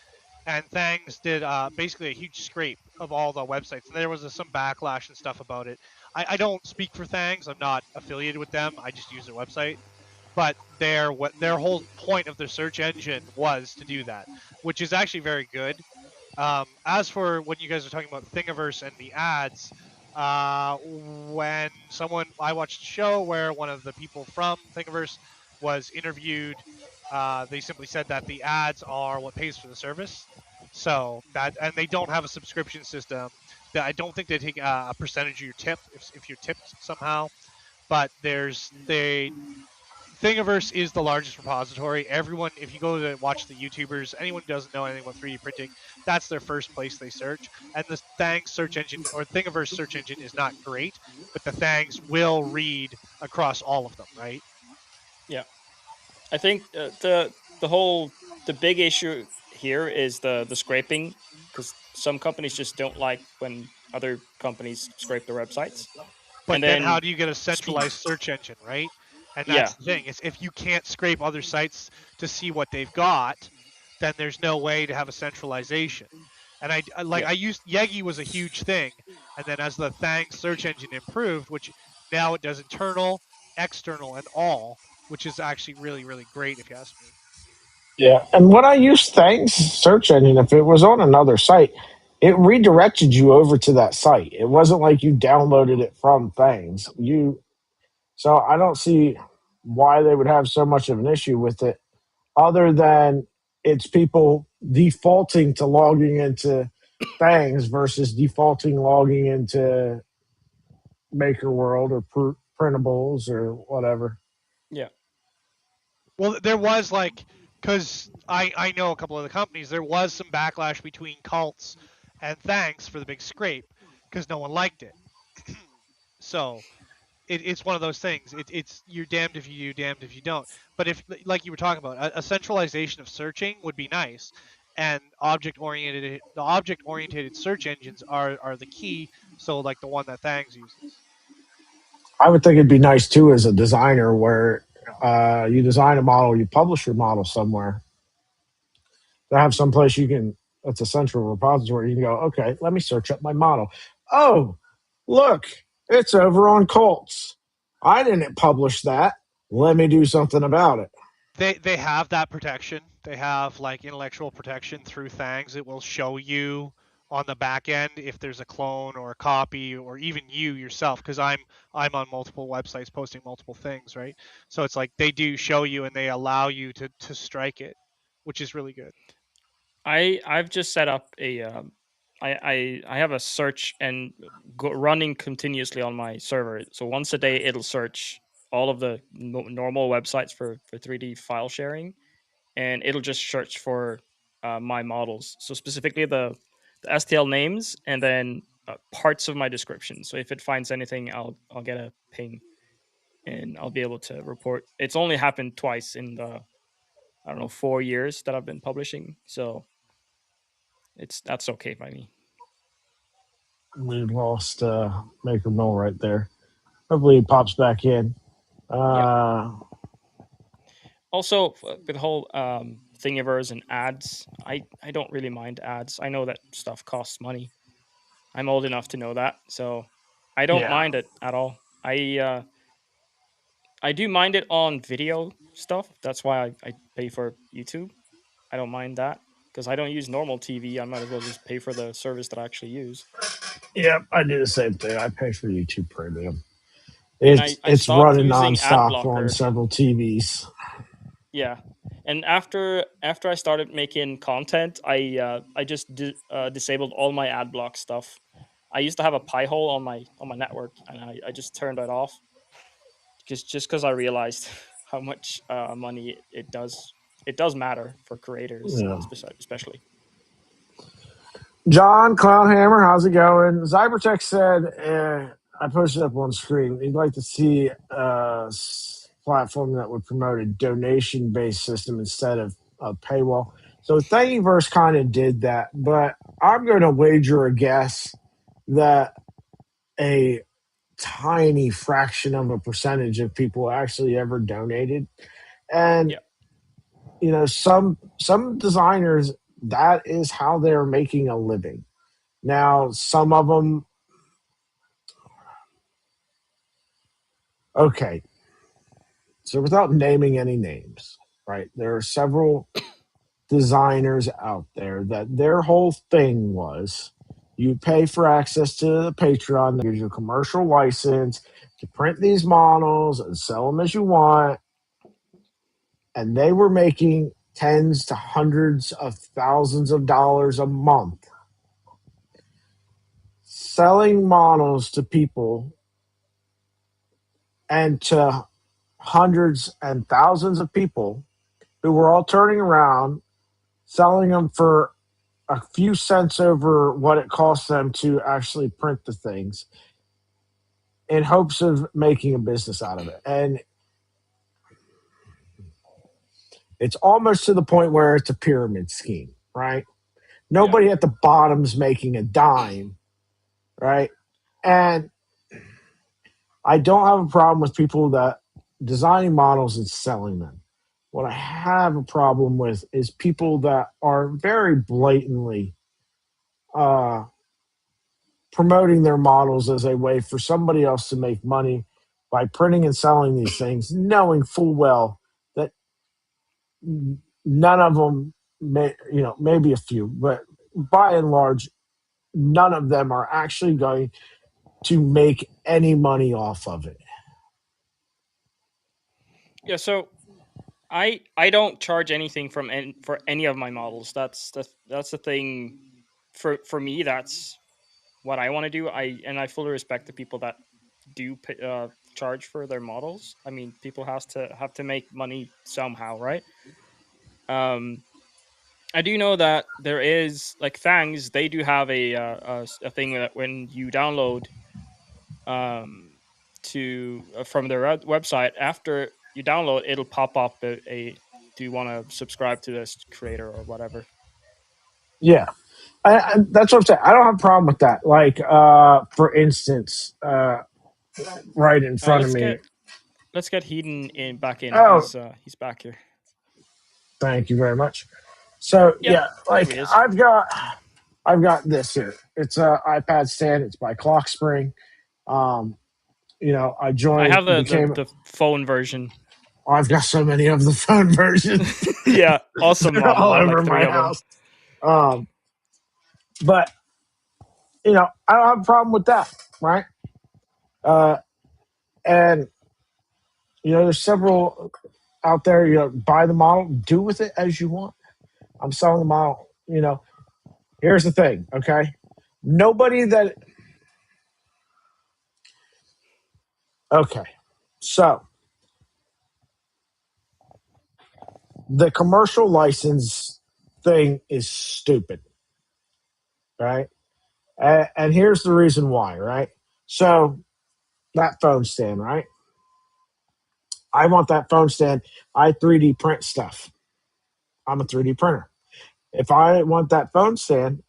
and Thangs did basically a huge scrape of all the websites, and there was some backlash and stuff about it. I don't speak for Thangs; I'm not affiliated with them. I just use their website, but their whole point of their search engine was to do that, which is actually very good. As for when you guys are talking about Thingiverse and the ads, when someone I watched a show where one of the people from Thingiverse was interviewed, they simply said that the ads are what pays for the service. So that, and they don't have a subscription system. That I don't think they take a percentage of your tip if you're tipped somehow. But they Thingiverse is the largest repository. Everyone, if you go to watch the YouTubers, anyone who doesn't know anything about 3D printing, that's their first place they search. And the Thangs search engine or Thingiverse search engine is not great, but the Thangs will read across all of them, right? yeah. I think the big issue here is the scraping, because some companies just don't like when other companies scrape their websites, But and then how then do you get a speed. centralized search engine, right? And Yeah, that's the thing. Is if you can't scrape other sites to see what they've got, then there's no way to have a centralization. And yeah. I used Yegi was a huge thing, and then as the Thang search engine improved, which now it does internal, external, and all, which is actually really great if you ask me. Yeah, and when I used Thanks search engine, if it was on another site, it redirected you over to that site. It wasn't like you downloaded it from Thangs. So I don't see why they would have so much of an issue with it, other than it's people defaulting to logging into Thangs versus defaulting logging into Maker World or printables or whatever. Yeah. Well, there was like, because I know a couple of the companies, there was some backlash between cults and Thanks for the big scrape because no one liked it. So it's one of those things. It's you're damned if you do, damned if you don't. But if, like you were talking about, a centralization of searching would be nice, and the object oriented search engines are the key. So like the one that Thangs uses. I would think it'd be nice too as a designer where you design a model, you publish your model somewhere, to have some place you can, that's a central repository. You can go, okay, let me search up my model. Oh, look, it's over on Colts. I didn't publish that. Let me do something about it. They have that protection. They have like intellectual protection through Thangs. It will show you on the back end if there's a clone or a copy, or even you yourself, because I'm on multiple websites posting multiple things, right? So it's like they do show you and they allow you to strike it, which is really good. I've just set up a I have a search and running continuously on my server. So once a day, it'll search all of the normal websites for 3D file sharing, and it'll just search for my models. So specifically the STL names, and then parts of my description. So if it finds anything, I'll get a ping. and I'll be able to report. It's only happened twice in the, I don't know, 4 years that I've been publishing, so that's okay by me. We lost Maker Mill right there. Hopefully he pops back in. Yeah. Uh, Also, with the whole thingiverse and ads, I don't really mind ads. I know that stuff costs money. I'm old enough to know that, so I don't yeah. mind it at all. I do mind it on video stuff. That's why I pay for YouTube. I don't mind that because I don't use normal TV. I might as well just pay for the service that I actually use. Yep, I do the same thing. I pay for YouTube Premium. And I It's stopped running using ad nonstop on blocker. several TVs. Yeah, and after I started making content, I just disabled all my ad block stuff. I used to have a pie hole on my network, and I just turned it off because I realized how much money it does matter for creators, Yeah. especially. John Clownhammer, how's it going? Cybertech said, I posted up on screen, he'd like to see a platform that would promote a donation based system instead of a paywall. So Thingiverse kind of did that, but I'm going to wager a guess that a tiny fraction of a percentage of people actually ever donated. And Yeah. some designers, that is how they're making a living. Now, some of them, okay. So without naming any names, right? There are several designers out there that their whole thing was you pay for access to the Patreon that gives you a commercial license to print these models and sell them as you want. And they were making tens to hundreds of thousands of dollars a month selling models to people and to hundreds and thousands of people who were all turning around selling them for a few cents over what it costs them to actually print the things in hopes of making a business out of it. And it's almost to the point where it's a pyramid scheme, right? Yeah. Nobody at the bottom's making a dime, right? And I don't have a problem with people that designing models and selling them. What I have a problem with is people that are very blatantly uh, promoting their models as a way for somebody else to make money by printing and selling these things, knowing full well that none of them, maybe a few, but by and large, none of them are actually going to make any money off of it. Yeah. So I don't charge anything for any of my models. That's the thing. For me, that's what I want to do. I fully respect the people that do charge for their models. I mean, people have to make money somehow, right? Um, I do know that there is like Fangs. They do have a thing that when you download um to from their website, after you download, it'll pop up a do you want to subscribe to this creator or whatever. Yeah. That's what I'm saying. I don't have a problem with that. Like, for instance, right in front of me. Let's get Heaton in back in. Oh, He's back here. thank you very much. So Yep, yeah, there like he is. I've got this here. It's a iPad stand. It's by ClockSpring. Um, I I joined, have became. the phone version. I've got so many of the phone versions. Yeah, awesome They're model. all I have like over three my of them. house. Um, but I don't have a problem with that, right? Uh, and there's several out there. Buy the model, do with it as you want. I'm selling the model. Here's the thing, okay? Nobody that. Okay, so the commercial license thing is stupid, right? And here's the reason why, right? So that phone stand, right? I want that phone stand. I 3D print stuff. I'm a 3D printer. If I want that phone stand,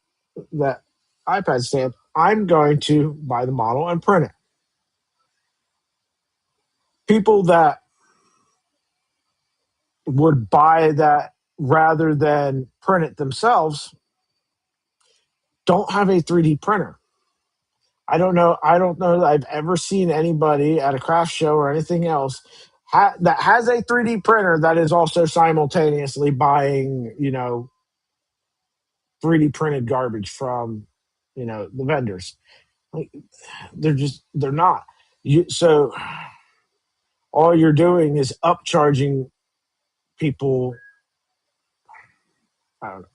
that iPad stand, I'm going to buy the model and print it. People that would buy that rather than print it themselves don't have a 3D printer. I don't know that I've ever seen anybody at a craft show or anything else that has a 3D printer that is also simultaneously buying, 3D printed garbage from, the vendors. Like, they're not. So all you're doing is upcharging people. I don't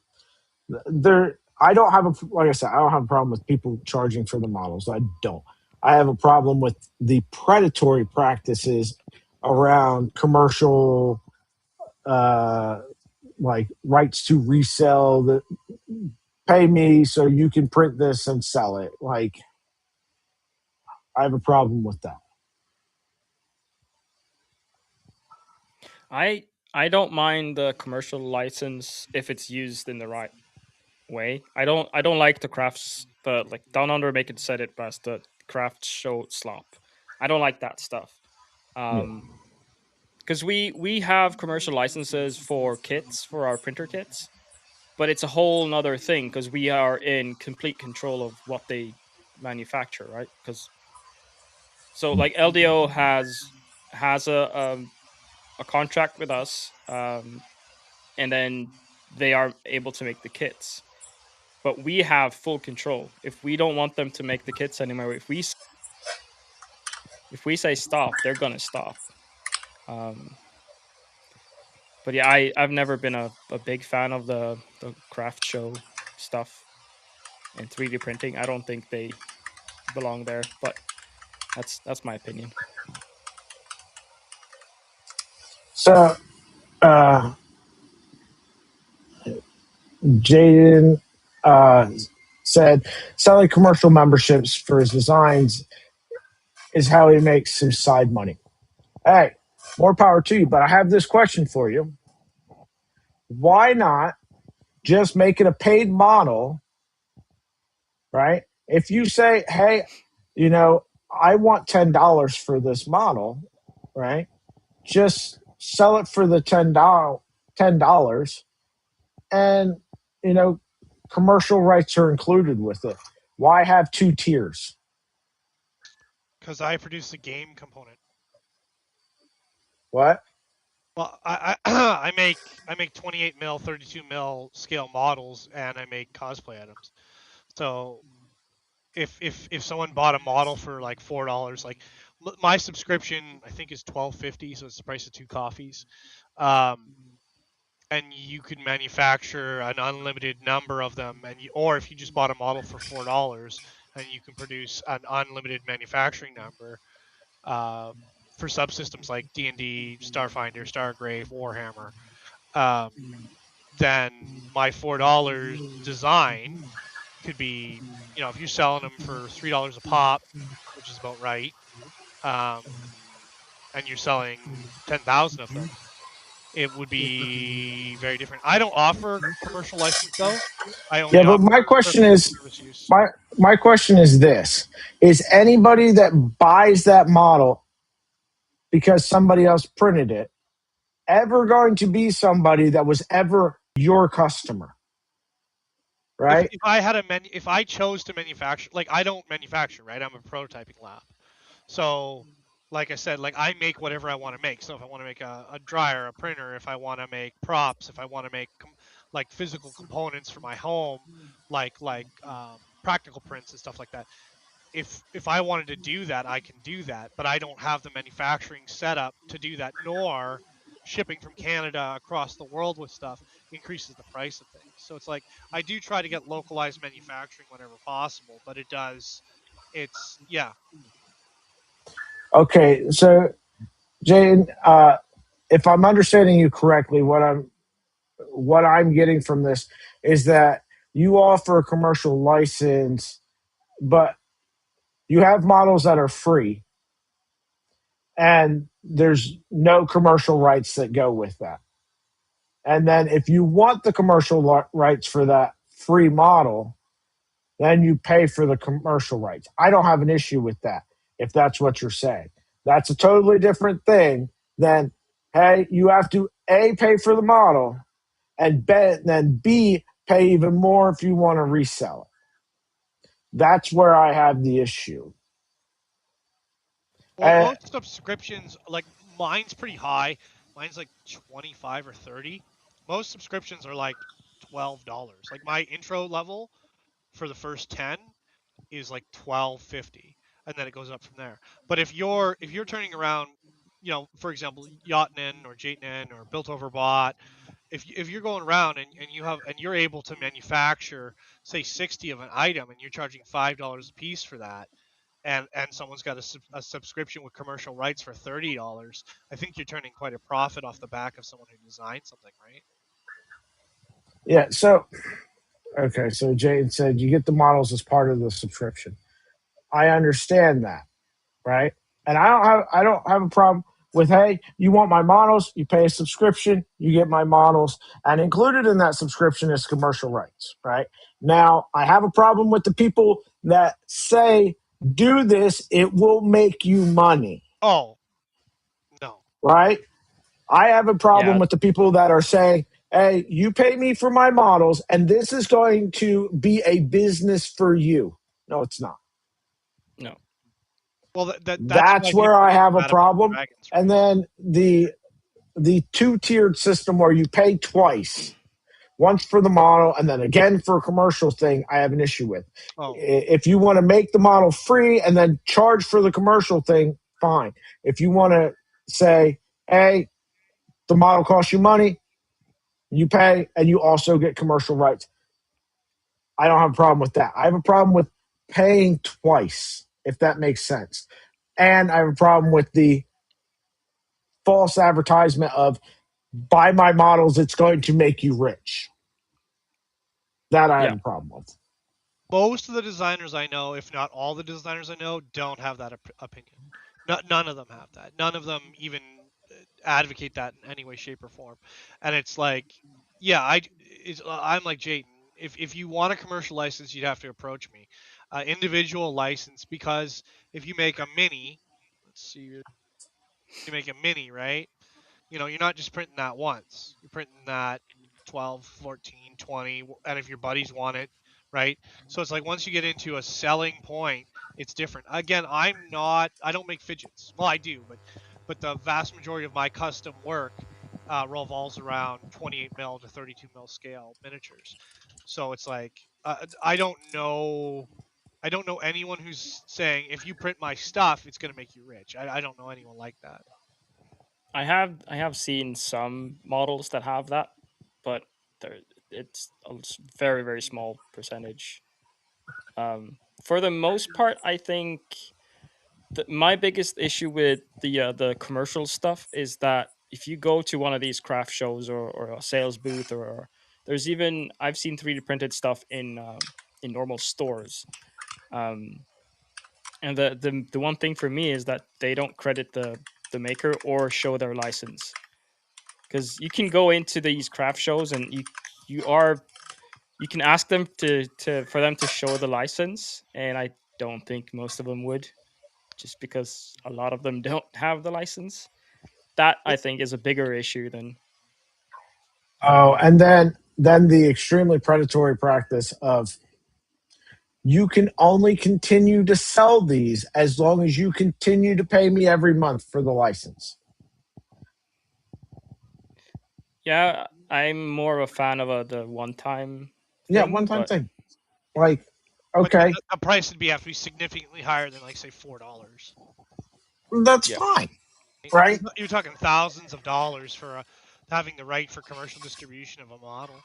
know. I don't have like I said, I don't have a problem with people charging for the models. I don't. I have a problem with the predatory practices around commercial, like rights to resell. The pay me so you can print this and sell it. Like, I have a problem with that. I don't mind the commercial license if it's used in the right way. I don't like the crafts, the like Down Under Make It said it best, the craft show slop. I don't like that stuff. Yeah. Because we have commercial licenses for kits, for our printer kits, but it's a whole nother thing because we are in complete control of what they manufacture, right? Because so like LDO has a contract with us, and then they are able to make the kits, but we have full control. If we don't want them to make the kits anymore, if we say stop, they're gonna stop. But yeah, I've never been a big fan of the craft show stuff and 3D printing. I don't think they belong there, but that's my opinion. So, Jaden said selling commercial memberships for his designs is how he makes some side money. Hey, more power to you, but I have this question for you. Why not just make it a paid model, right? If you say, hey, I want $10 for this model, right? Just sell it for the $10, and commercial rights are included with it. Why have two tiers? Because I produce the game component. What? Well, I make 28 mil, 32 mil scale models, and I make cosplay items. So if someone bought a model for like $4, like my subscription I think is $12.50, so it's the price of 2 coffees. And you can manufacture an unlimited number of them, or if you just bought a model for $4, and you can produce an unlimited manufacturing number for subsystems like D&D, Starfinder, Stargrave, Warhammer. Then my $4 design could be, if you're selling them for $3 a pop, which is about right, and you're selling 10,000 of them, it would be very different. I don't offer commercial license though. I only But my offer question personal is, service use. my question is this: is anybody that buys that model because somebody else printed it ever going to be somebody that was ever your customer? Right? If I had if I chose to manufacture, like I don't manufacture, right? I'm a prototyping lab. So, like I said, like I make whatever I want to make. So if I want to make a dryer, a printer, if I want to make props, if I want to make like physical components for my home, like practical prints and stuff like that. If I wanted to do that, I can do that, but I don't have the manufacturing setup to do that, nor shipping from Canada across the world with stuff increases the price of things. So it's like I do try to get localized manufacturing whenever possible, but it's yeah. Okay, so Jane, if I'm understanding you correctly, what I'm getting from this is that you offer a commercial license, but you have models that are free, and there's no commercial rights that go with that. And then if you want the commercial rights for that free model, then you pay for the commercial rights. I don't have an issue with that if that's what you're saying. That's a totally different thing than, hey, you have to A, pay for the model, and then B, pay even more if you want to resell it. That's where I have the issue. Well, most subscriptions, like mine's pretty high. Mine's like 25 or 30. Most subscriptions are like $12. Like my intro level for the first 10 is like 12.50, and then it goes up from there. But if you're turning around, for example, Yachtnin or Jaytnin or Built Over Bot, if you're going around and you're able to manufacture say 60 of an item and you're charging $5 a piece for that, and someone's got a subscription with commercial rights for $30, I think you're turning quite a profit off the back of someone who designed something, right? Yeah. So, okay. So Jane said you get the models as part of the subscription. I understand that, right? And I don't have a problem with, hey, you want my models, you pay a subscription, you get my models, and included in that subscription is commercial rights, right? Now, I have a problem with the people that say, do this, it will make you money, Oh, no. right? I have a problem Yeah, with the people that are saying, hey, you pay me for my models, and this is going to be a business for you. No, it's not. no. Well, that's That's why where people are I so have a mad about problem. dragons, And right? then the two-tiered system where you pay twice, once for the model and then again for a commercial thing, I have an issue with. Oh, If you want to make the model free and then charge for the commercial thing, fine. If you want to say, hey, the model costs you money, you pay, and you also get commercial rights, I don't have a problem with that. I have a problem with paying twice, if that makes sense. And I have a problem with the false advertisement of buy my models, it's going to make you rich. That I have Yeah, a problem with. most of the designers I know, if not all the designers I know, don't have that opinion. None of them have that. None of them even advocate that in any way, shape, or form. And it's like, yeah, I'm like Jayden. If you want a commercial license, you'd have to approach me. Individual license, because if you make a mini, let's see, you make a mini, right? You're not just printing that once. You're printing that 12, 14, 20, and if your buddies want it, right? So it's like once you get into a selling point, it's different. Again, I don't make fidgets. Well, I do, but the vast majority of my custom work revolves around 28 mil to 32 mil scale miniatures. So it's like I don't know anyone who's saying if you print my stuff, it's going to make you rich. I don't know anyone like that. I have seen some models that have that, but there it's a very very small percentage. For the most part, I think my biggest issue with the commercial stuff is that if you go to one of these craft shows or a sales booth or there's even I've seen 3D printed stuff in normal stores. Um, and the one thing for me is that they don't credit the maker or show their license, because you can go into these craft shows and you can ask them to for them to show the license, and I don't think most of them would, just because a lot of them don't have the license. That I think is a bigger issue than Oh, and then the extremely predatory practice of you can only continue to sell these as long as you continue to pay me every month for the license. yeah. I'm more of a fan of the one time Yeah, one thing, time but thing. Like, But then okay, the price would have to be significantly higher than like say $4. that's yeah, fine, You're, right? you're talking thousands of dollars for having the right for commercial distribution of a model,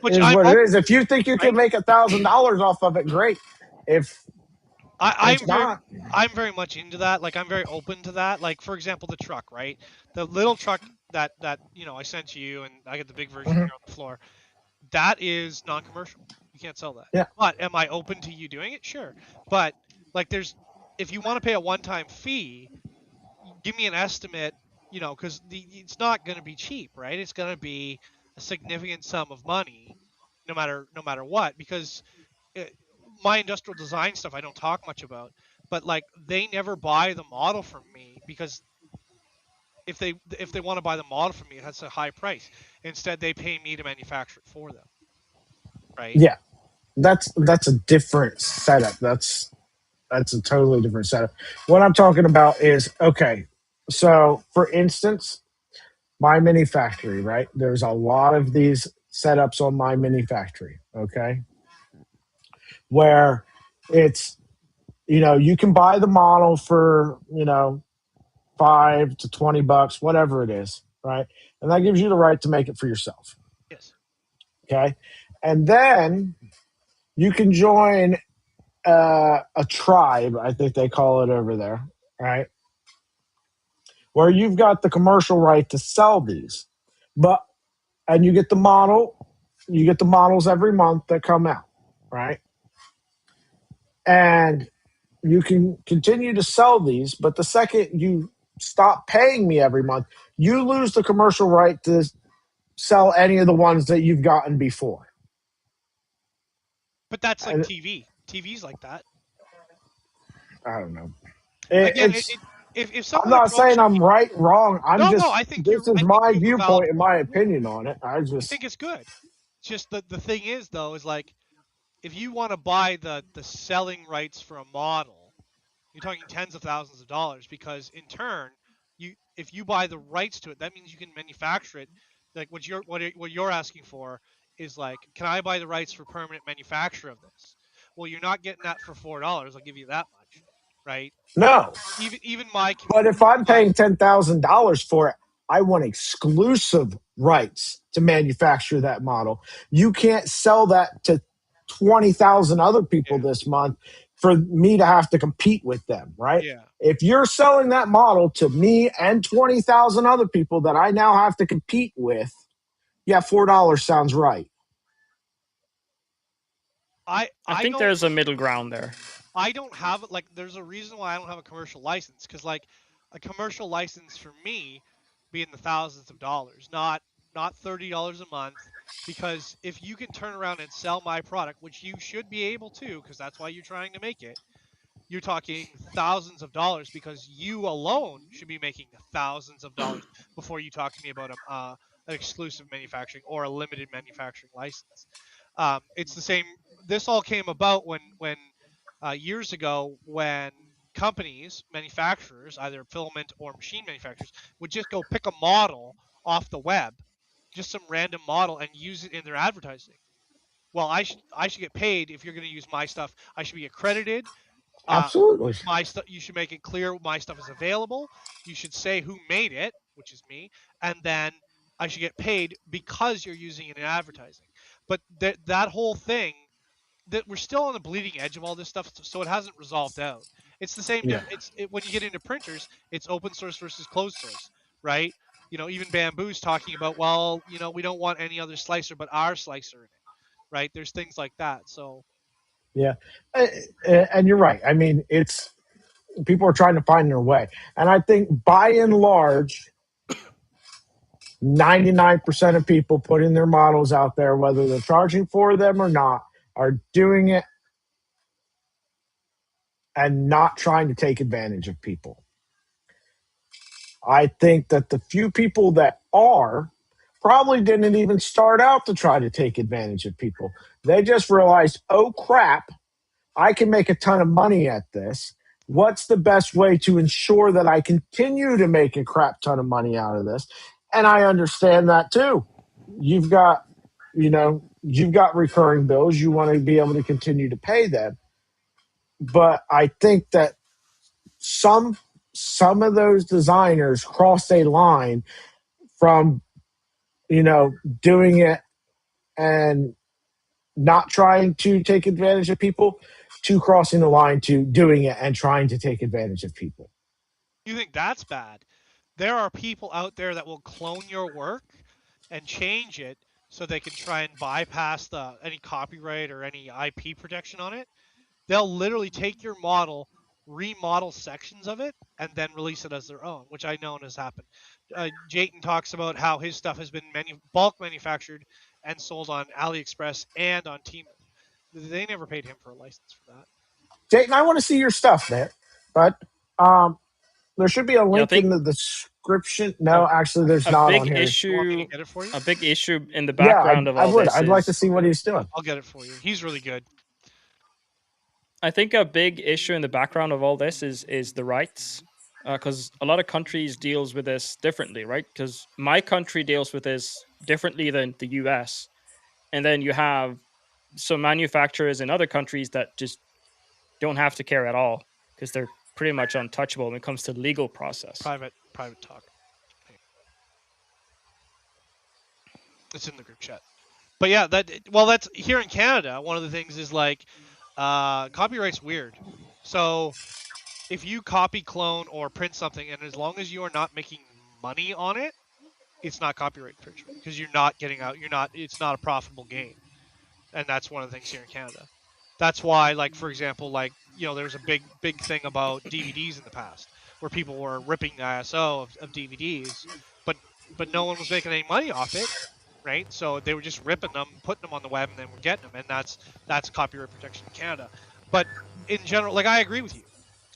which Is I'm what it open is. If to, you think you can right? make $1,000 off of it, great. If I, if I'm very not, I'm very much into that. Like I'm very open to that. Like for example, the truck, right? The little truck that I sent you, and I got the big version mhm, here on the floor. That is non-commercial. You can't sell that. yeah. But am I open to you doing it? Sure. But like if you want to pay a one-time fee, give me an estimate, because it's not going to be cheap, right? It's going to be a significant sum of money, no matter what, because it, my industrial design stuff I don't talk much about, but like they never buy the model from me because if they want to buy the model from me, it has a high price. Instead, they pay me to manufacture it for them, right? Yeah, that's a different setup. That's a totally different setup. What I'm talking about is okay. So, for instance, my mini factory, right? There's a lot of these setups on my mini factory, okay, where it's you can buy the model for 5 to 20 bucks, whatever it is, right? And that gives you the right to make it for yourself, Yes. okay? And then you can join a tribe, I think they call it over there, right? Where you've got the commercial right to sell these, but and you get the models every month that come out, right? And you can continue to sell these, but the second you stop paying me every month, you lose the commercial right to sell any of the ones that you've gotten before. But that's like And TV's like that. I don't know. Again, It's if I'm someone not saying approaches I'm you, right, wrong. I'm no, no, just this is I think my you have a valid viewpoint and point. my Yeah, opinion on it. I think it's good. It's just the thing is though is like if you want to buy the selling rights for a model, you're talking tens of thousands of dollars because in turn, if you buy the rights to it, that means you can manufacture it. Like what you're asking for is like, can I buy the rights for permanent manufacture of this? Well, you're not getting that for $4. I'll give you that much, right? No, Even my but if I'm my paying $10,000 for it, I want exclusive rights to manufacture that model. You can't sell that to 20,000 other people yeah, this month for me to have to compete with them, right? yeah. If you're selling that model to me and 20,000 other people that I now have to compete with, yeah, $4 sounds right. I I I think don't there's a middle ground there. I don't have like there's a reason why I don't have a commercial license because like a commercial license for me be in the thousands of dollars, not $30 a month. Because if you can turn around and sell my product, which you should be able to, because that's why you're trying to make it, you're talking thousands of dollars because you alone should be making thousands of dollars before you talk to me about an exclusive manufacturing or a limited manufacturing license. It's the same. This all came about when years ago when companies, manufacturers, either filament or machine manufacturers, would just go pick a model off the web, just some random model, and use it in their advertising. Well, I should get paid if you're going to use my stuff. I should be accredited. uh, Absolutely. my stuff, you should make it clear my stuff is available. You should say who made it, which is me, and then I should get paid because you're using it in advertising. But that whole thing, that we're still on the bleeding edge of all this stuff, so it hasn't resolved out. It's the same. Yeah. When you get into printers, it's open source versus closed source, right? Even Bamboo's talking about, well, we don't want any other slicer but our slicer in it, right? There's things like that. So Yeah. And you're right. I mean, it's people are trying to find their way. And I think by and large, 99% of people putting their models out there, whether they're charging for them or not, are doing it and not trying to take advantage of people. I think that the few people that are probably didn't even start out to try to take advantage of people. They just realized, oh crap, I can make a ton of money at this. What's the best way to ensure that I continue to make a crap ton of money out of this? And I understand that too. You've got, you've got recurring bills. You want to be able to continue to pay them. But I think that some some of those designers cross a line from, doing it and not trying to take advantage of people to crossing the line to doing it and trying to take advantage of people. you think that's bad? There are people out there that will clone your work and change it so they can try and bypass any copyright or any IP protection on it. They'll literally take your model remodel sections of it and then release it as their own, which I know has happened. Jayton talks about how his stuff has been bulk manufactured and sold on AliExpress and on Temu. They never paid him for a license for that. Dayton, I want to see your stuff, man. But um, there should be a Yeah, I link in think the description. a, No, actually, there's a not on big here. You want me to issue get it for you? a big issue in the Yeah, background of I all would. this I'd like to is see what he's doing. I'll get it for you. He's really good. I think a big issue in the background of all this is the rights, because a lot of countries deals with this differently, right? Because my country deals with this differently than the U.S., and then you have some manufacturers in other countries that just don't have to care at all because they're pretty much untouchable when it comes to legal process. Private talk. It's in the group chat. But yeah, that's here in Canada. One of the things is like copyright's weird. So if you copy, clone, or print something, and as long as you are not making money on it, it's not copyright infringement because you're not getting out. You're not. It's not a profitable gain, and that's one of the things here in Canada. That's why, like for example, like there was a big thing about DVDs in the past where people were ripping the ISO of DVDs, but no one was making any money off it, right? So they were just ripping them, putting them on the web, and then we're getting them, and that's copyright protection in Canada. But in general, like I agree with you.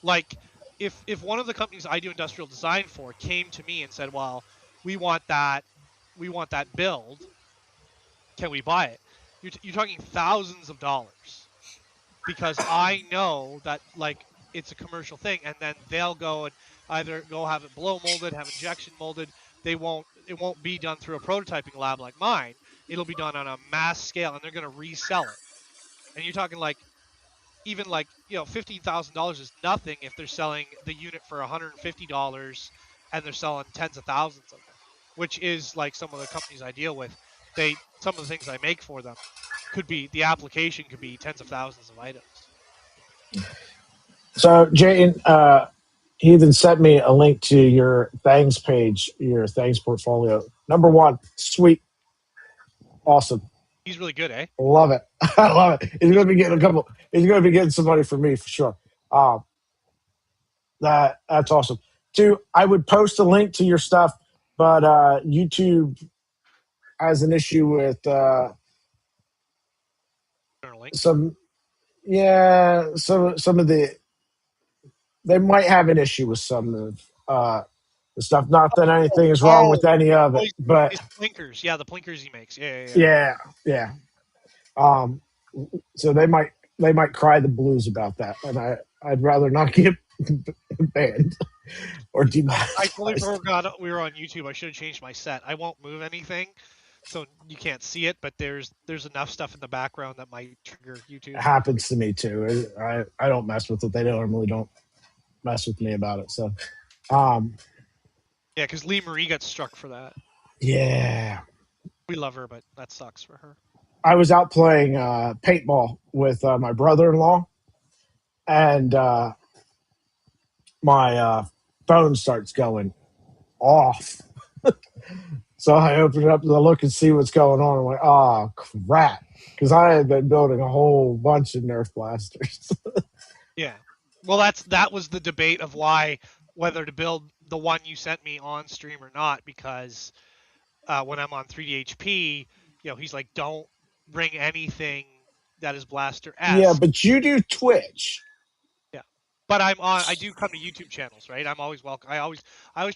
Like if one of the companies I do industrial design for came to me and said, "Well, we want that, we want that build. Can we buy it?" You're talking thousands of dollars because I know that like it's a commercial thing, and then they'll go and either go have it blow molded, have injection molded. It won't be done through a prototyping lab like mine. It'll be done on a mass scale, and they're going to resell it. And you're talking like even like $15,000 is nothing if they're selling the unit for $150 and they're selling tens of thousands of them, which is like some of the companies I deal with. Some of the things I make for them could be the application could be tens of thousands of items. So, Jayden, he even sent me a link to your Thangs page, your Thangs portfolio. Number one, sweet, awesome, He's really good, eh? love it. I love it. He's going to be getting a couple. He's going to be getting some money from me for sure. That's awesome. Two, I would post a link to your stuff, but YouTube has an issue with Links. some. Yeah, some of the they might have an issue with some of the stuff. Not that anything is wrong Oh, with any of oh, it, but his blinkers. Yeah, the blinkers he makes. Yeah. yeah. Um, so they might cry the blues about that, and I'd rather not get banned or I totally demonetized. forgot we were on YouTube. I should have changed my set. I won't move anything, so you can't see it. But there's enough stuff in the background that might trigger YouTube. It happens to me too. I don't mess with it. They normally don't mess with me about it. So, um, Yeah, because Lee Marie got struck for that. yeah. We love her, but that sucks for her. I was out playing paintball with my brother-in-law, and my phone starts going off. So I open it up to look and see what's going on. I'm like, oh crap, because I had been building a whole bunch of Nerf blasters. Yeah. Well, that was the debate of whether to build the one you sent me on stream or not, because when I'm on 3DHP, he's like, don't bring anything that is blaster Yeah, esque. but you do Twitch. Yeah. But I do come to YouTube channels, right? I'm always welcome. I always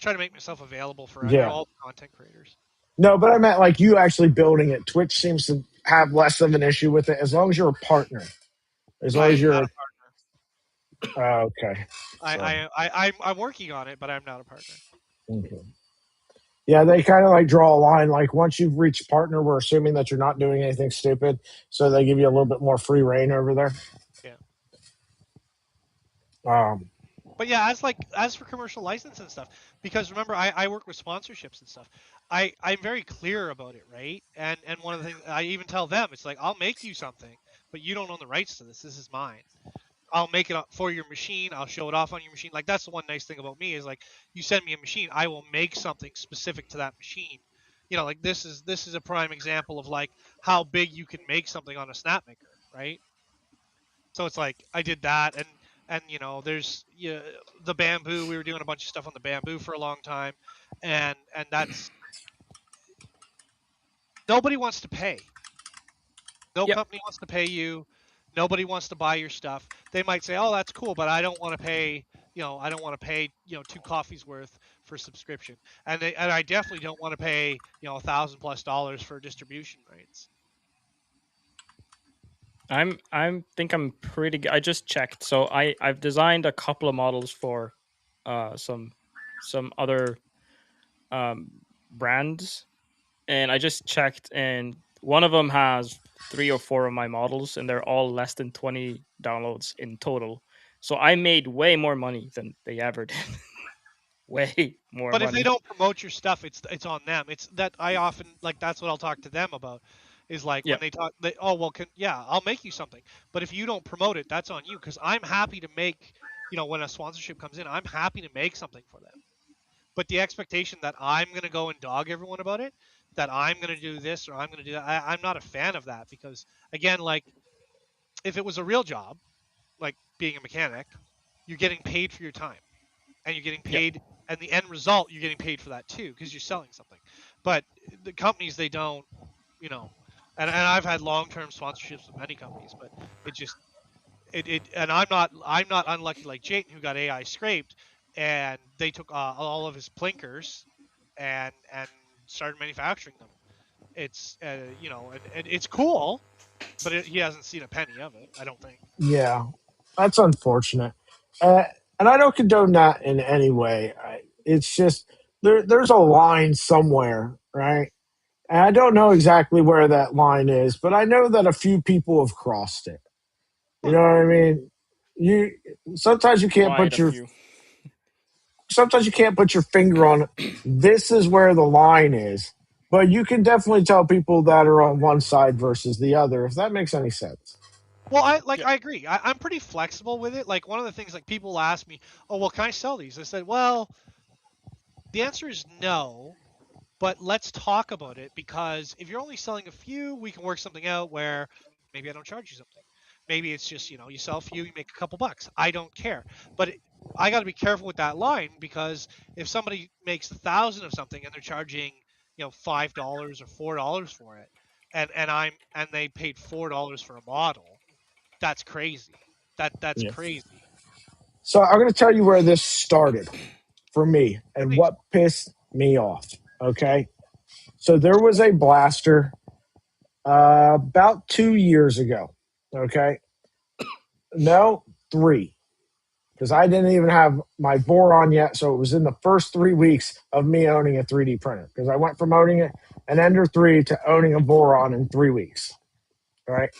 try to make myself available for Yeah. all the content creators. No, but I meant like you actually building it. Twitch seems to have less of an issue with it as long as you're a partner. As long as I'm not you're a okay. So, I'm working on it, but I'm not a partner. okay. Yeah, they kind of like draw a line. Like once you've reached partner, we're assuming that you're not doing anything stupid, so they give you a little bit more free reign over there. Yeah. Um, But yeah, as for commercial license and stuff, because remember I work with sponsorships and stuff. I'm very clear about it, right? And one of the things I even tell them, it's like I'll make you something, but you don't own the rights to this. This is mine. I'll make it up for your machine. I'll show it off on your machine. Like that's the one nice thing about me is like you send me a machine, I will make something specific to that machine. Like this is a prime example of like how big you can make something on a snap maker, right? So it's like I did that, and there's the bamboo. We were doing a bunch of stuff on the bamboo for a long time, and that's nobody wants to pay. No Yep. company wants to pay you. Nobody wants to buy your stuff. They might say, "Oh, that's cool, but I don't want to pay. I don't want to pay. 2 coffees worth for subscription." And I definitely don't want to pay $1,000+ for distribution rates. I'm think I'm pretty good. I just checked. So I've designed a couple of models for some other brands, and I just checked, and one of them has 3 or 4 of my models, and they're all less than 20 downloads in total. So I made way more money than they ever did. Way more But if they money. don't promote your stuff, it's on them. It's that I often like. That's what I'll talk to them about. Is like when Yep. they talk, oh well, yeah, I'll make you something. But if you don't promote it, that's on you. Because I'm happy to make, when a sponsorship comes in, I'm happy to make something for them. But the expectation that I'm going to go and dog everyone about it, that I'm going to do this or I'm going to do that, I'm not a fan of that. Because again, like if it was a real job, like being a mechanic, you're getting paid for your time, and you're getting Yep. paid, and the end result you're getting paid for that too because you're selling something. But the companies, they don't, you know and I've had long-term sponsorships with many companies, but it just and I'm not unlucky like Jayton, who got AI scraped, and they took all of his plinkers and started manufacturing them. It's and it's cool, but he hasn't seen a penny of it, I don't think. Yeah, that's unfortunate. Uh, and I don't condone that in any way. It's just there's a line somewhere, right? And I don't know exactly where that line is, but I know that a few people have crossed it. You Well, know what I mean? You sometimes you can't Quite put a your few. sometimes you can't put your finger on this is where the line is, but you can definitely tell people that are on one side versus the other, if that makes any sense. well, I like Yep. I agree. I'm pretty flexible with it. Like one of the things, like people ask me, "Oh, well, can I sell these?" I said, "Well, the answer is no, but let's talk about it, because if you're only selling a few, we can work something out where maybe I don't charge you something. Maybe it's just, you sell a few, you make a couple bucks. I don't care. But I got to be careful with that line, because if somebody makes 1,000 of something and they're charging, $5 or $4 for it, and they paid $4 for a model, that's crazy. That's Yeah. crazy. So I'm going to tell you where this started for me and Please. what pissed me off. Okay. So there was a blaster about 2 years ago. Okay. No, three, because I didn't even have my boron yet. So it was in the first 3 weeks of me owning a 3D printer, because I went from owning an Ender 3 to owning a boron in 3 weeks. All right.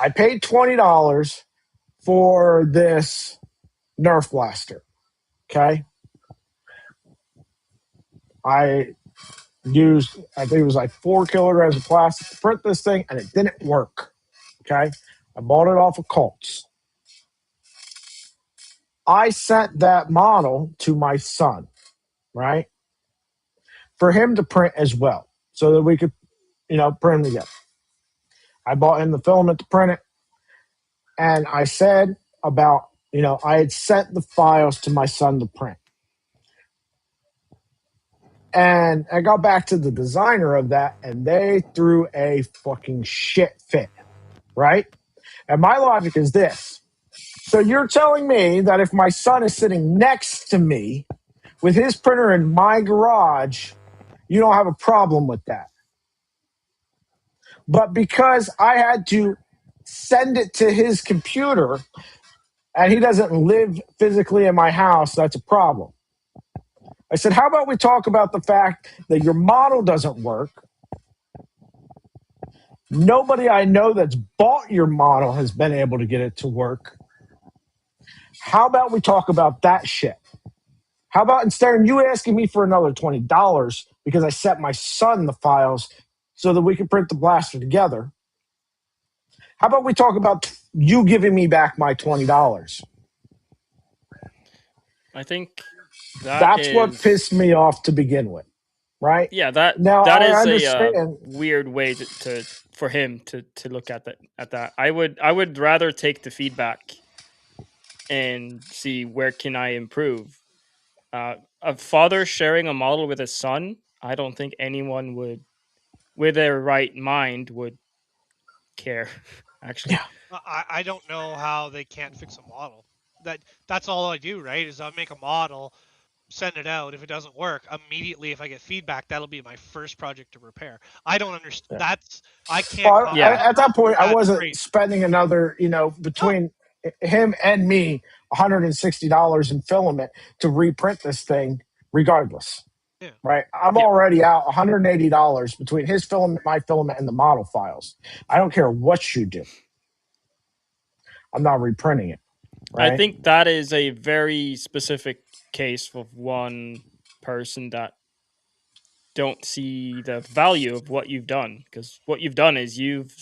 I paid $20 for this Nerf blaster. Okay. I used, I think it was like 4 kilograms of plastic to print this thing, and it didn't work. Okay. I bought it off of Colts. I sent that model to my son, right, for him to print as well, so that we could, print them together. I bought him the filament to print it, and I said about, I had sent the files to my son to print. And I got back to the designer of that, and they threw a fucking shit fit, right? And my logic is this. So you're telling me that if my son is sitting next to me with his printer in my garage, you don't have a problem with that. But because I had to send it to his computer and he doesn't live physically in my house, that's a problem. I said, how about we talk about the fact that your model doesn't work? Nobody I know that's bought your model has been able to get it to work. How about we talk about that shit? How about instead of you asking me for another $20 because I sent my son the files so that we could print the blaster together? How about we talk about you giving me back my $20? I think that That's what is pissed me off to begin with, right? yeah, that Now that I is a understand. weird way to for him to look at that. I would rather take the feedback and see where can I improve. A father sharing a model with his son, I don't think anyone would, with their right mind, would care. Actually, Yeah. I don't know how they can't fix a model. That's all I do, right? Is I make a model, send it out. If it doesn't work, immediately if I get feedback, that'll be my first project to repair. I don't understand. Yeah. I can't Well, yeah, at that comprehend point, I that wasn't trait. spending another, No. between him and me, $160 in filament to reprint this thing, regardless. Yeah. Right? I'm yeah. already out $180 between his filament, my filament, and the model files. I don't care what you do. I'm not reprinting it. I Right? think that is a very specific case of one person that don't see the value of what you've done, because what you've done is you've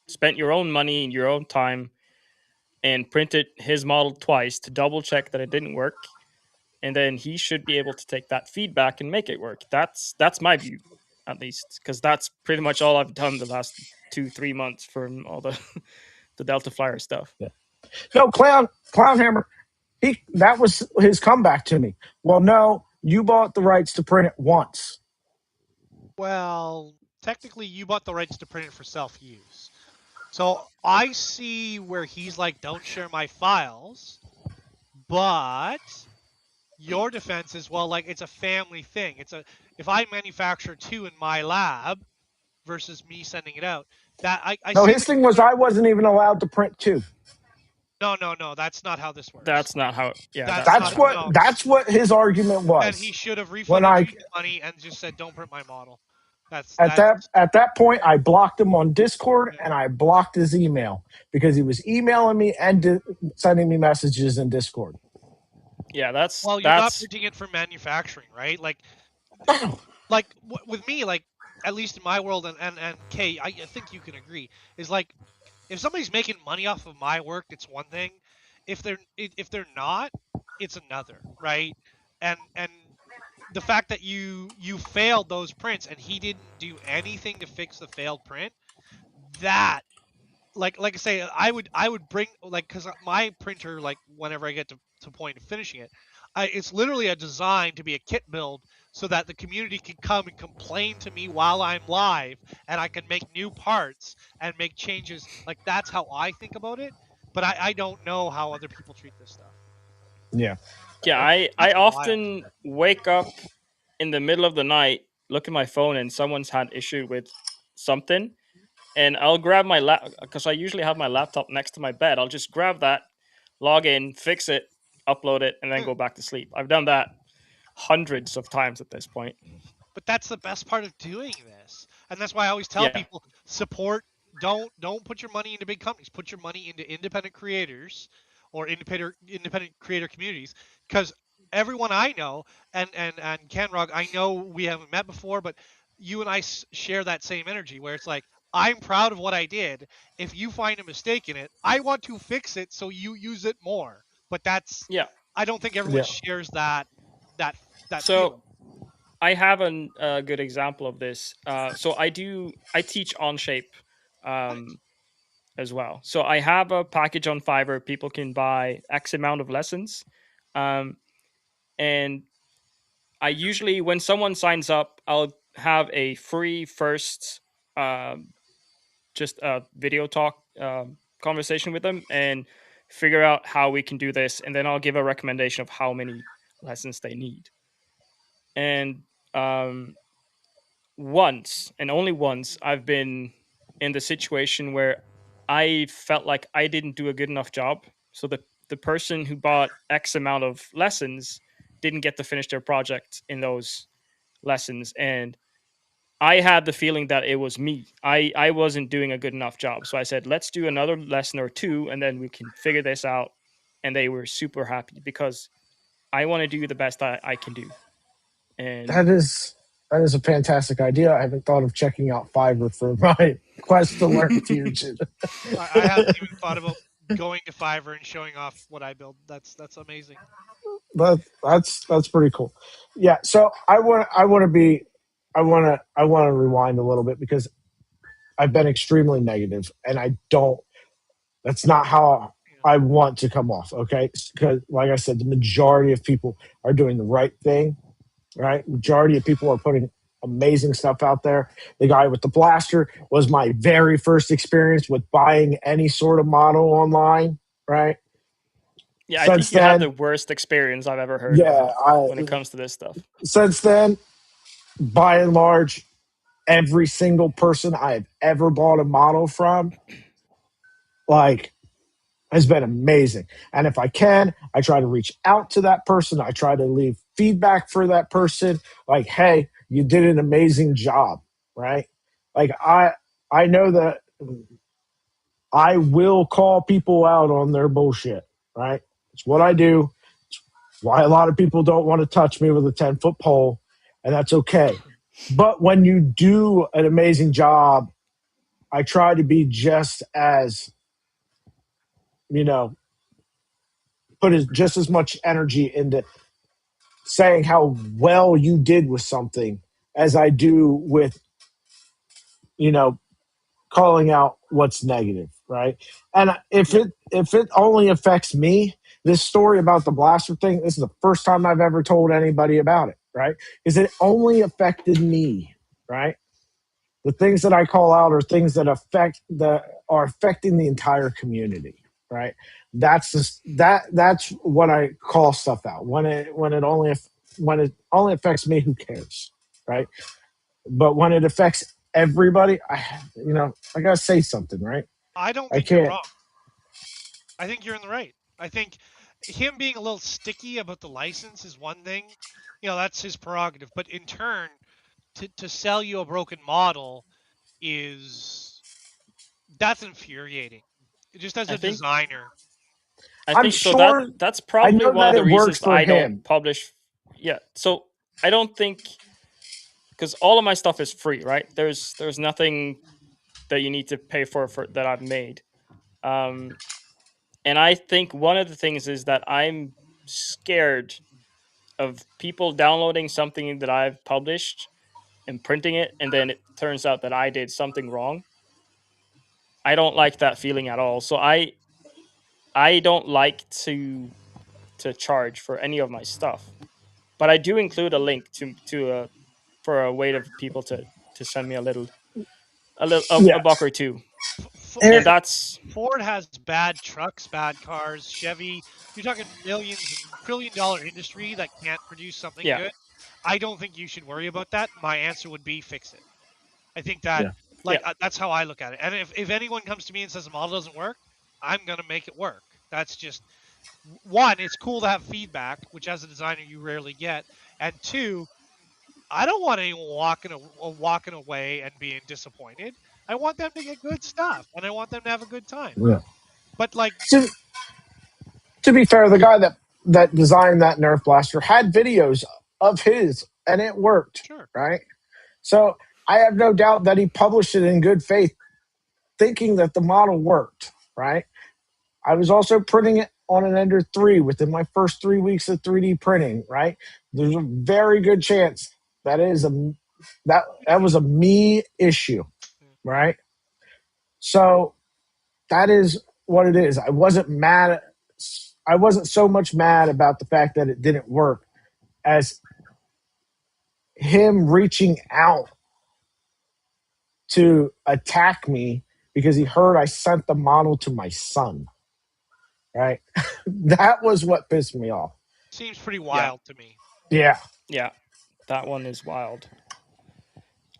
spent your own money and your own time and printed his model twice to double check that it didn't work, and then he should be able to take that feedback and make it work. That's my view, at least, because that's pretty much all I've done the last 2-3 months from all the the Delta Flyer stuff. Yeah. No, Clown Hammer. That was his comeback to me. Well, no, you bought the rights to print it once. Well, technically, you bought the rights to print it for self-use. So I see where he's like, "Don't share my files," but your defense is, well, like it's a family thing. If I manufacture two in my lab versus me sending it out, that I No, see his what thing you're was doing. I wasn't even allowed to print two. No, that's not how this works. That's not how. Yeah, That's that's not not That's how how. it what No, works. that's what his argument then he was. should have When refunded I you your money and just said, "Don't print my model." That's at that's. that point I blocked him on Discord Yeah. and I blocked his email because he was emailing me and sending me messages in Discord. Yeah, that's Well, you're not that's printing it for manufacturing, right? No. With me, like at least in my world, and Kay, I think you can agree, is like if somebody's making money off of my work, it's one thing. If they're not, it's another, right? And the fact that you failed those prints and he didn't do anything to fix the failed print, that like I say, I would bring like because my printer, like whenever I get to point of finishing it, it's literally a design to be a kit build so that the community can come and complain to me while I'm live and I can make new parts and make changes. Like that's how I think about it, but I don't know how other people treat this stuff. Yeah. yeah. That's I that's wild. often wake up in the middle of the night, look at my phone, and someone's had issue with something, and I'll grab my lap because I usually have my laptop next to my bed. I'll just grab that, log in, fix it, upload it, and then Yeah. go back to sleep. I've done that hundreds of times at this point. But that's the best part of doing this, and that's why I always tell Yeah, people support. Don't put your money into big companies. Put your money into independent creators or independent creator communities, because everyone I know and Kenrog, I know we haven't met before, but you and I share that same energy where it's like I'm proud of what I did. If you find a mistake in it, I want to fix it so you use it more. But that's yeah. I don't think everyone Yeah. shares that that So feeling. I have a good example of this. So I teach Onshape Nice. um, as well. So I have a package on Fiverr. People can buy X amount of lessons, um, and I usually, when someone signs up, I'll have a free first, um, just a video talk conversation with them and figure out how we can do this, and then I'll give a recommendation of how many lessons they need. And um, once and only once I've been in the situation where I felt like I didn't do a good enough job. So the person who bought X amount of lessons didn't get to finish their project in those lessons, and I had the feeling that it was me. I wasn't doing a good enough job. So I said, let's do another lesson or two and then we can figure this out. And they were super happy because I want to do the best I can do. And That is a fantastic idea. I haven't thought of checking out Fiverr for my quest to learn Fusion. I haven't even thought about going to Fiverr and showing off what I build. That's amazing. That's pretty cool. Yeah. So I want to rewind a little bit because I've been extremely negative, and I don't. That's not how Yeah. I want to come off. Okay, because like I said, the majority of people are doing the right thing. Right, majority of people are putting amazing stuff out there. The guy with the blaster was my very first experience with buying any sort of model online. Right. Yeah, I think Since you had the then, worst experience I've ever heard yeah, when it comes to this stuff. since then, by and large, every single person I've ever bought a model from, like, has been amazing. And if I can, I try to reach out to that person. I try to leave feedback for that person. Like, hey, you did an amazing job, right? Like I know that I will call people out on their bullshit, right? It's what I do. It's why a lot of people don't want to touch me with a 10-foot pole, and that's okay. But when you do an amazing job, I try to be just as, you know, just as much energy into saying how well you did with something as I do with, you know, calling out what's negative, right? And if it only affects me, this story about the blaster thing, this is the first time I've ever told anybody about it, right? Because it only affected me, right? The things that I call out are things that are affecting the entire community, right? That's what I call stuff out. When it only affects me, who cares, right? But when it affects everybody, I gotta say something, right? I don't I think you're can't. wrong. I think you're in the right. I think him being a little sticky about the license is one thing. That's his prerogative. But in turn, to sell you a broken model is that's infuriating. Just as I a think designer. I I'm think so sure. that's I probably know one that of the it works reasons for I don't him. publish. Yeah, so I don't think, because all of my stuff is free, right? There's nothing that you need to pay for that I've made. Um, and I think one of the things is that I'm scared of people downloading something that I've published and printing it, and then it turns out that I did something wrong. I don't like that feeling at all. So I don't like to charge for any of my stuff, but I do include a link to for a way of people to send me a Yeah. buck or two, and Here- that's Ford has bad trucks, bad cars. Chevy, you're talking millions and $1 trillion industry that can't produce something yeah, good. I don't think you should worry about that. My answer would be fix it. I think that, yeah. yeah. that's how I look at it. And if anyone comes to me and says the model doesn't work, I'm going to make it work. That's just one, it's cool to have feedback, which as a designer you rarely get. And two, I don't want anyone walking away and being disappointed. I want them to get good stuff and I want them to have a good time. Yeah. But like, To, to be fair, the guy that designed that Nerf blaster had videos of his, and it worked, sure. right? So I have no doubt that he published it in good faith, thinking that the model worked, right? I was also printing it on an Ender 3 within my first 3 weeks of 3D printing, right? There's a very good chance that was a me issue, right? So that is what it is. I wasn't so much mad about the fact that it didn't work as him reaching out to attack me because he heard I sent the model to my son, right? That was what pissed me off. Seems pretty Yeah. wild to me. Yeah. Yeah, that one is wild.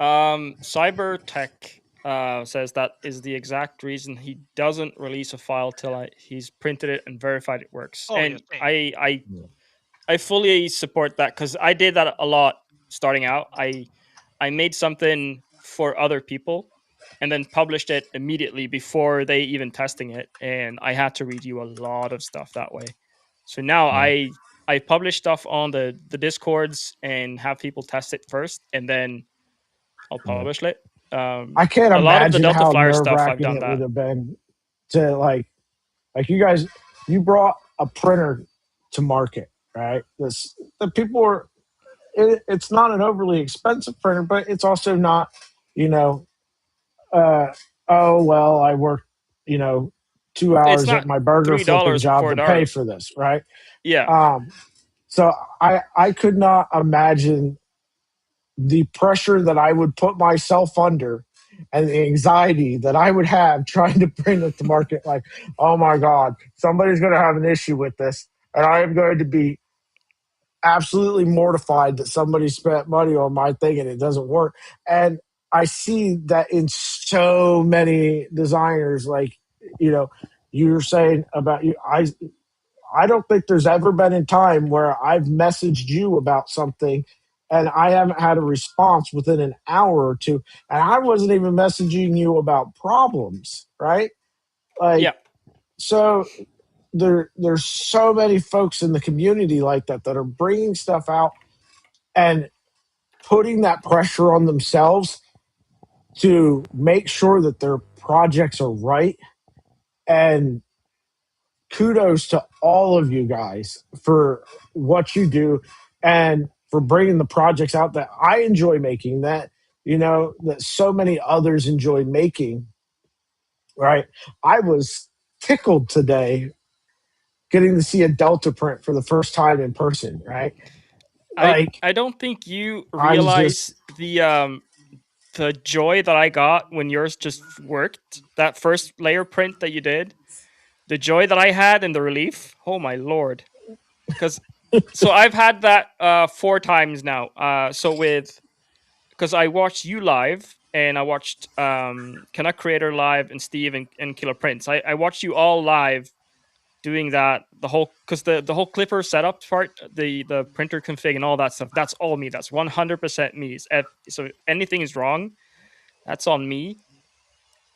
Cybertech says that is the exact reason he doesn't release a file till he's printed it and verified it works. Oh, And yes. Same. I fully support that, because I did that a lot starting out. I made something for other people and then published it immediately before they even testing it, and I had to redo a lot of stuff that way. So now I publish stuff on the discords and have people test it first, and then I'll publish it. I can't A lot of the imagine Delta how Flyer nerve stuff I've wracking done it would that. have been to you guys, you brought a printer to market, right? The people were, it's not an overly expensive printer, but it's also not, you know, oh, well, I work, you know, 2 It's hours at not my burger flipping $3 job for to an pay hour. for this, right? Yeah, So I could not imagine the pressure that I would put myself under and the anxiety that I would have trying to bring it to market. Like, oh my God, somebody's going to have an issue with this. And I am going to be absolutely mortified that somebody spent money on my thing and it doesn't work. And I see that in so many designers, like, you know, you're saying about you. I don't think there's ever been a time where I've messaged you about something and I haven't had a response within an hour or two. And I wasn't even messaging you about problems, right? Like, yeah. so there's so many folks in the community like that that are bringing stuff out and putting that pressure on themselves to make sure that their projects are right. And kudos to all of you guys for what you do and for bringing the projects out that I enjoy making, that that so many others enjoy making. Right? I was tickled today getting to see a Delta print for the first time in person. Right? Like, I don't think you I was realize just the joy that I got when yours just worked. That first layer print that you did, the joy that I had and the relief. Oh my lord! Because so I've had that 4 times now. So with because I watched you live and I watched Canuck Creator live and Steve and Killer Prince. I watched you all live doing that, the whole, because the whole Clipper setup part, the printer config and all that stuff, that's all me. That's 100% me. So if anything is wrong, that's on me.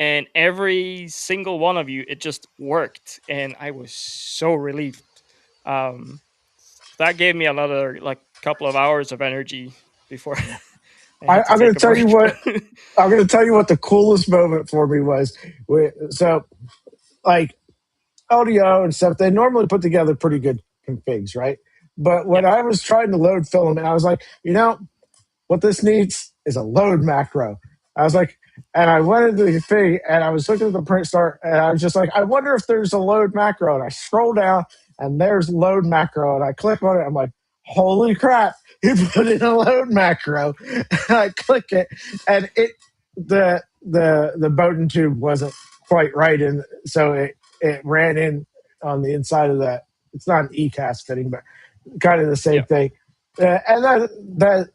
And every single one of you, it just worked, and I was so relieved. Um, that gave me another like couple of hours of energy before I had to I'm going take to a tell you break. what I'm going to tell you what the coolest moment for me was. So, like, LDO and stuff, they normally put together pretty good configs, right? But Yeah, when I was trying to load filament, I was like, what this needs is a load macro. I was like, and I went into the config and I was looking at the print start and I was just like, I wonder if there's a load macro. And I scroll down and there's load macro and I click on it. I'm like, holy crap, you put in a load macro. And I click it and the Bowden tube wasn't quite right. And so it ran in on the inside of that. It's not an ECAS fitting, but kind of the same yeah. thing. And that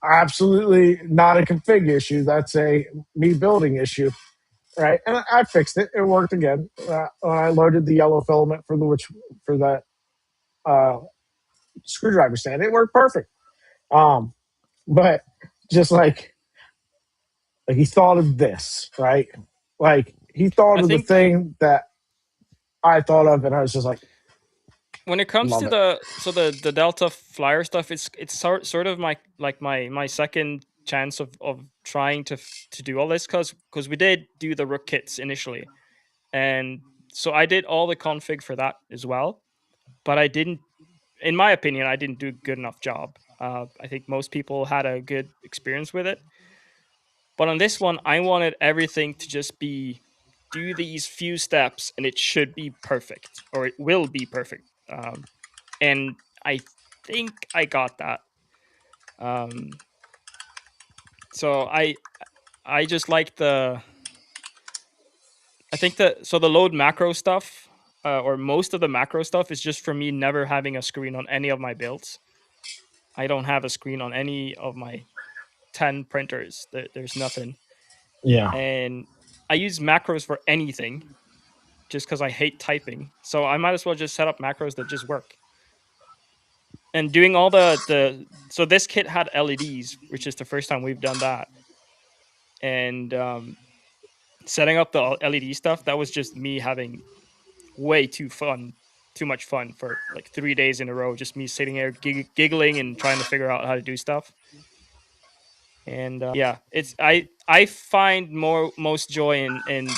absolutely not a config issue. That's a me building issue, right? And I fixed it. It worked again when I loaded the yellow filament for that uh, screwdriver stand. It worked perfect. But just like he thought of this, right? Like he thought I of the think thing that I thought of, and I was just like, when it comes love to it. the Delta Flyer stuff, it's sort of my second chance of trying to do all this, because we did do the Rook kits initially, and so I did all the config for that as well, but I didn't, in my opinion, I didn't do a good enough job. I think most people had a good experience with it, but on this one, I wanted everything to just be do these few steps and it should be perfect, or it will be perfect. And I think I got that. Um, so I just like I think that so the load macro stuff, or most of the macro stuff, is just for me never having a screen on any of my builds. I don't have a screen on any of my 10 printers. There's nothing, Yeah. and I use macros for anything just because I hate typing. So I might as well just set up macros that just work. And doing all the so this kit had LEDs, which is the first time we've done that. And setting up the LED stuff, that was just me having way too much fun for like 3 days in a row. Just me sitting there giggling and trying to figure out how to do stuff. And yeah, it's I find most joy in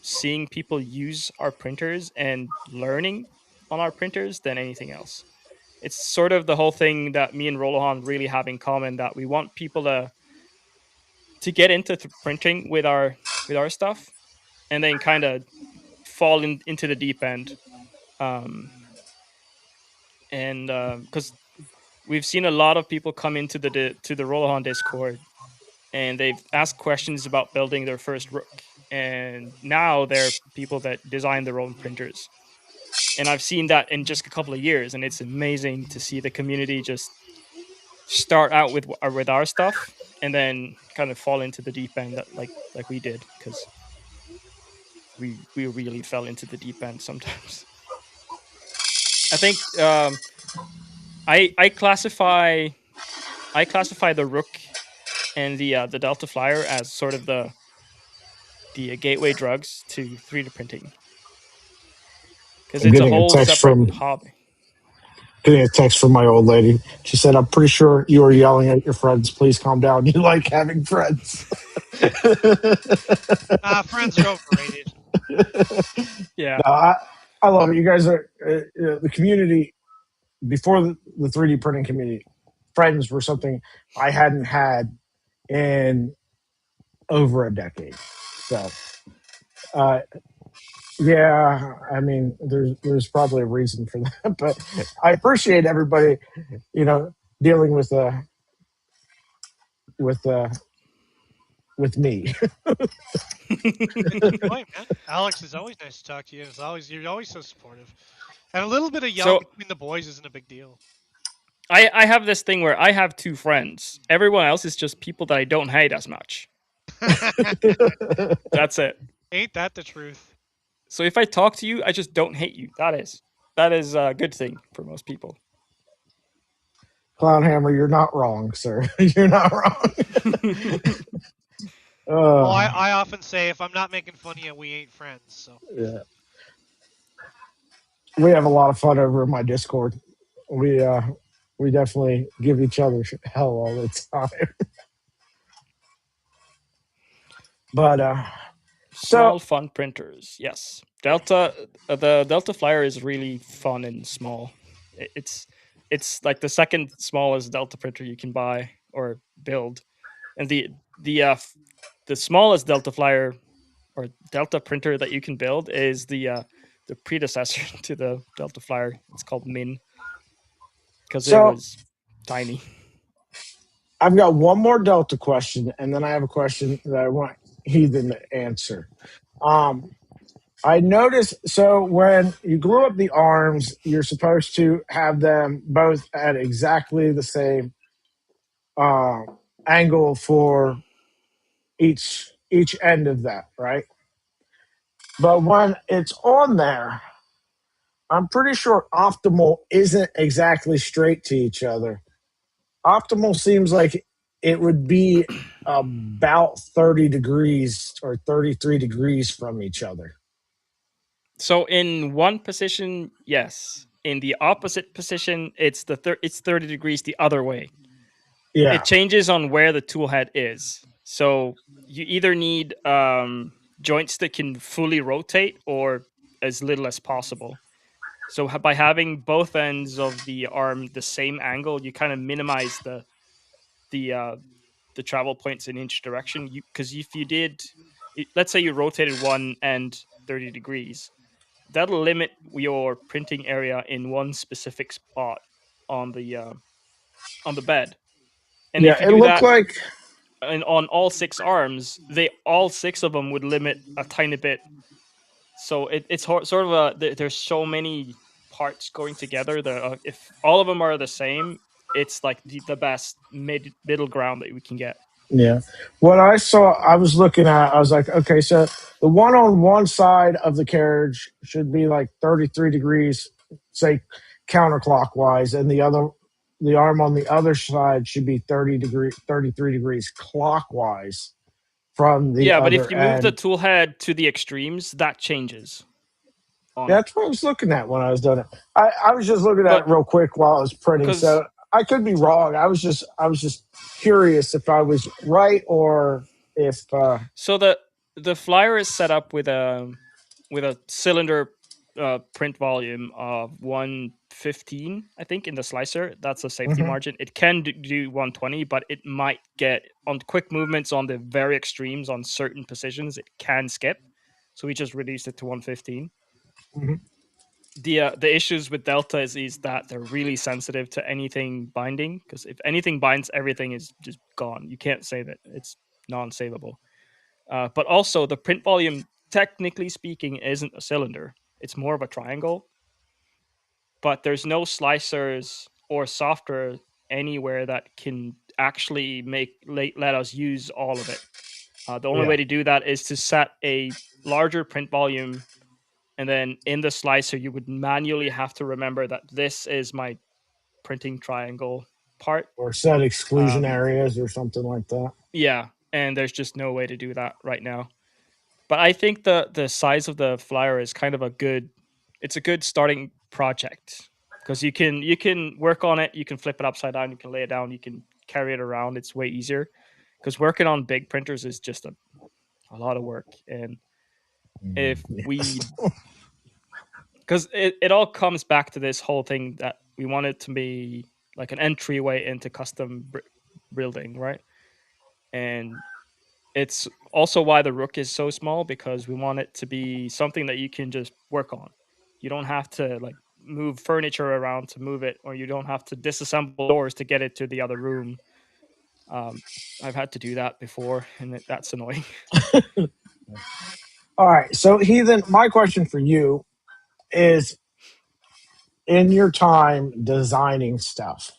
seeing people use our printers and learning on our printers than anything else. It's sort of the whole thing that me and Rolohan really have in common, that we want people to get into printing with our stuff, and then kind of fall into the deep end, and because we've seen a lot of people come into to the Rollahan Discord, and they've asked questions about building their first rook, and now they're people that design their own printers. And I've seen that in just a couple of years, and it's amazing to see the community just start out with our stuff and then kind of fall into the deep end, that like we did, because we really fell into the deep end sometimes. I think I classify the rook and the Delta Flyer as sort of the gateway drugs to 3D printing, because I'm it's a getting a whole text separate from hobby. my old lady. She said, "I'm pretty sure you were yelling at your friends. Please calm down. You like having friends." Friends are overrated. Yeah. No, I love it. You guys are the community before the 3D printing community. Friends were something I hadn't had in over a decade. So, uh, yeah, I mean, there's probably a reason for that, but I appreciate everybody, dealing with uh, with me. It's joy, man. Alex, it's always nice to talk to you. You're always so supportive, and a little bit of yelling So between the boys isn't a big deal. I have this thing where I have 2 friends. Everyone else is just people that I don't hate as much. That's it. Ain't that the truth? So if I talk to you, I just don't hate you. That is a good thing for most people. Clownhammer, you're not wrong, sir. You're not wrong. Well, uh, I often say if I'm not making fun of you, we ain't friends. So yeah. We have a lot of fun over in my Discord. We definitely give each other hell all the time. But so Small fun printers, yes. The Delta Flyer is really fun and small. It's like the second smallest Delta printer you can buy or build, and the smallest Delta Flyer or Delta printer that you can build is the predecessor to the Delta Flyer. It's called Min, because it so was tiny. I've got one more Delta question, and then I have a question that I want Heathen to answer. Um, I noticed, so when you glue up the arms, you're supposed to have them both at exactly the same uh, angle for each end of that, right? But when it's on there, I'm pretty sure optimal isn't exactly straight to each other. Optimal seems like it would be about 30 degrees or 33 degrees from each other. So in one position, yes. In the opposite position, it's it's 30 degrees the other way. Yeah. It changes on where the tool head is. So you either need joints that can fully rotate or as little as possible. So by having both ends of the arm the same angle, you kind of minimize the uh, the travel points in each direction. Because if you did, let's say you rotated one end 30 degrees, that'll limit your printing area in one specific spot on the bed. And Yeah, if you it do looked that like and on all 6 arms, all 6 of them would limit a tiny bit. So it's sort of there's so many parts going together that if all of them are the same, it's like the best middle ground that we can get. yeah. What I saw, I was looking at, I was like, okay, so the one on one side of the carriage should be like 33 degrees, say counterclockwise, and the arm on the other side should be 33 degrees clockwise from the Yeah, but if other you move the end. tool head to the extremes, that changes on Yeah, it. that's what I was looking at when I was doing it. I was just looking at But it real quick while I was printing, because so I could be wrong. I was just curious if I was right or if so the flyer is set up with a cylinder print volume of 115, I think, in the slicer. That's a safety mhm. margin. It can do 120, but it might get on quick movements on the very extremes on certain positions. It can skip. so we just reduced it to 115. Mhm. The issues with Delta is that they're really sensitive to anything binding, because if anything binds, everything is just gone. You can't save it; it's non-savable. But also, the print volume, technically speaking, isn't a cylinder; it's more of a triangle. But there's no slicers or software anywhere that can actually let us use all of it. The only Yeah. way to do that is to set a larger print volume, and then in the slicer you would manually have to remember that this is my printing triangle part. Or set exclusion Um, areas or something like that. yeah, and there's just no way to do that right now. But I think the size of the flyer is kind of it's a good starting project, because you can work on it, you can flip it upside down, you can lay it down, you can carry it around. It's way easier, because working on big printers is just a lot of work. And if we because it all comes back to this whole thing that we want it to be like an entryway into custom building, right? And it's also why the Rook is so small, because we want it to be something that you can just work on. You don't have to like move furniture around to move it, or you don't have to disassemble doors to get it to the other room. Um, I've had to do that before, and that's annoying. All right. So, Heathen, my question for you is, in your time designing stuff,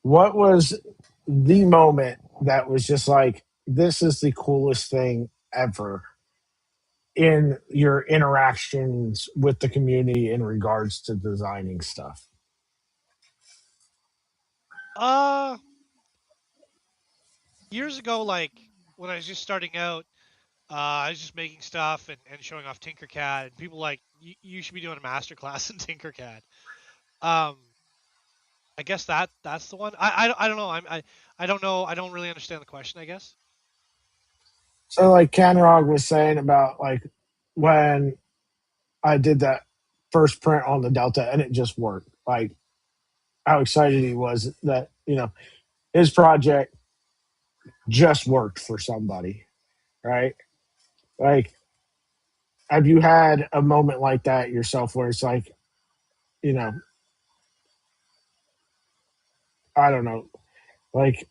what was the moment that was just like, this is the coolest thing ever in your interactions with the community in regards to designing stuff? Uh, Years ago, like when I was just starting out, I was just making stuff and showing off Tinkercad, and people like you should be doing a master class in Tinkercad. Um, I guess that's the one. I don't know. I don't know. I don't really understand the question, I guess. So, like Canrog was saying about like when I did that first print on the Delta and it just worked, like how excited he was that, his project just worked for somebody, right? Like, have you had a moment like that yourself where it's like, you know, I don't know, like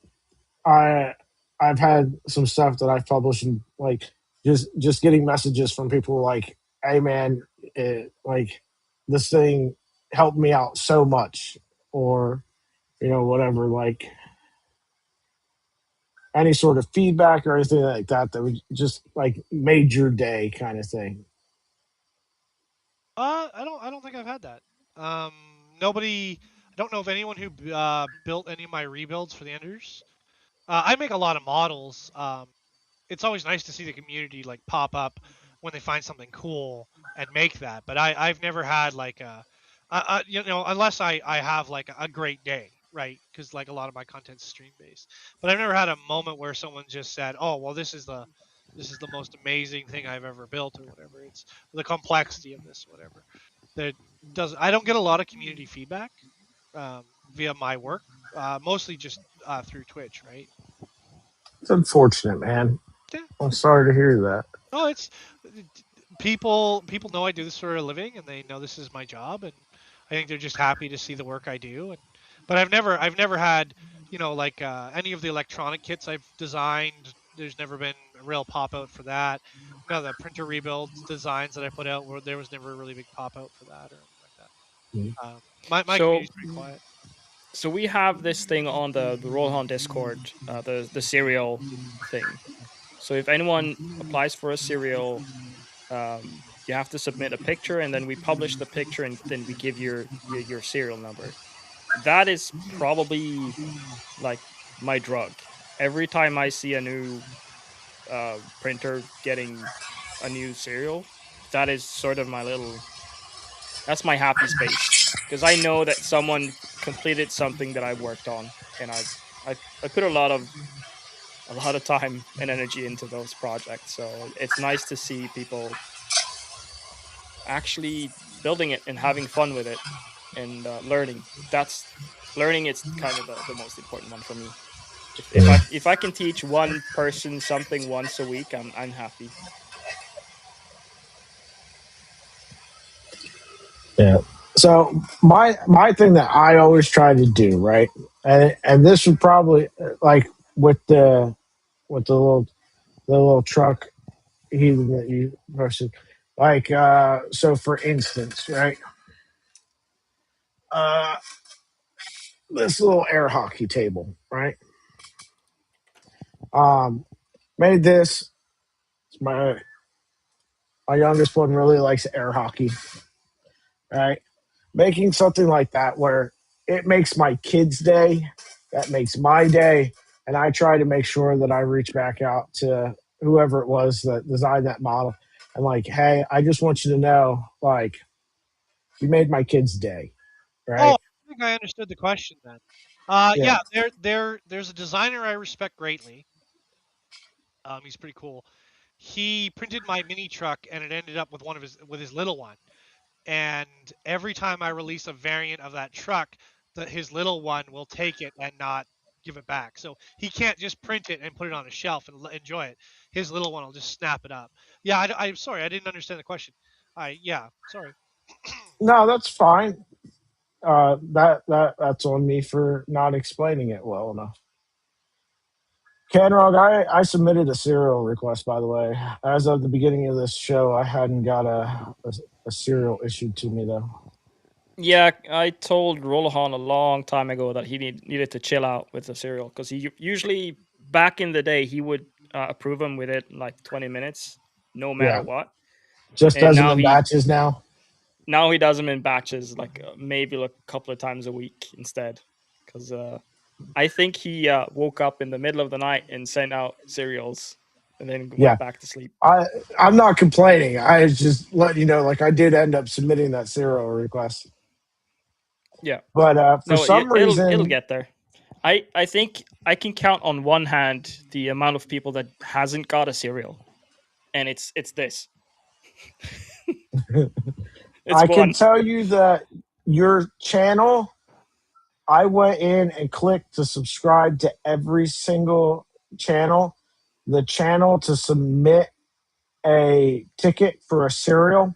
I I've had some stuff that I've published and like just getting messages from people like, hey man, like this thing helped me out so much, or whatever, like any sort of feedback or anything like that that would just like made your day kind of thing. I don't think I've had that. Um, Nobody. I don't know of anyone who built any of my rebuilds for the Enders. I make a lot of models. It's always nice to see the community like pop up when they find something cool and make that. But I've never had like unless I have like a great day, right? Because like a lot of my content's stream based. But I've never had a moment where someone just said, "Oh, well, this is the most amazing thing I've ever built," or whatever. It's the complexity of this, whatever. That does. I don't get a lot of community feedback via my work, mostly just through Twitch, right? It's unfortunate, man. Yeah. I'm sorry to hear that. No, it's people know I do this for a living, and they know this is my job, and I think they're just happy to see the work I do. But I've never had like any of the electronic kits I've designed. There's never been a real pop out for that. No, the printer rebuild designs that I put out, where there was never a really big pop out for that or anything like that. My So community's pretty quiet. so we have this thing on the Rollhorn Discord, the serial thing. So if anyone applies for a serial, you have to submit a picture, and then we publish the picture, and then we give your serial number. That is probably like my drug. Every time I see a new printer getting a new serial, that is sort of that's my happy space, because I know that someone completed something that I worked on, and I put a lot of time and energy into those projects. So it's nice to see people actually building it and having fun with it, and learning. That's learning. It's kind of the most important one for me. If I can teach one person something once a week, I'm happy. Yeah. So my thing that I always try to do, right, and this would probably like with the little truck heathen that you posted, like so for instance, right, uh, this little air hockey table, right, um, made this. My youngest one really likes air hockey, right? Making something like that where it makes my kids' day, that makes my day, and I try to make sure that I reach back out to whoever it was that designed that model. And like, hey, I just want you to know, like, you made my kids' day, Oh, right? I think I understood the question then. Yeah, Yeah, there's a designer I respect greatly. He's pretty cool. He printed my mini truck, and it ended up with his little one. And every time I release a variant of that truck, his little one will take it and not give it back. So he can't just print it and put it on a shelf and enjoy it. His little one will just snap it up. Yeah, I'm sorry, I didn't understand the question. Yeah, sorry. no, that's fine. That's on me for not explaining it well enough. Canrog, I submitted a serial request, by the way. As of the beginning of this show, I hadn't got a serial issued to me, though. Yeah, I told Rolahan a long time ago that he needed to chill out with the cereal because he usually back in the day he would approve him with it in like 20 minutes, no matter Yeah, what. just And does them in batches now. now he does them in batches, like maybe like a couple of times a week instead. Because I think he woke up in the middle of the night and sent out cereals, and then Yeah, went back to sleep. I I'm not complaining. I was just letting you know, like I did end up submitting that serial request, Yeah, but for no, some it'll reason, get there. I think I can count on one hand the amount of people that hasn't got a cereal, and it's this. It's I can one. tell you that your channel, I went in and clicked to subscribe to every single channel. The channel to submit a ticket for a cereal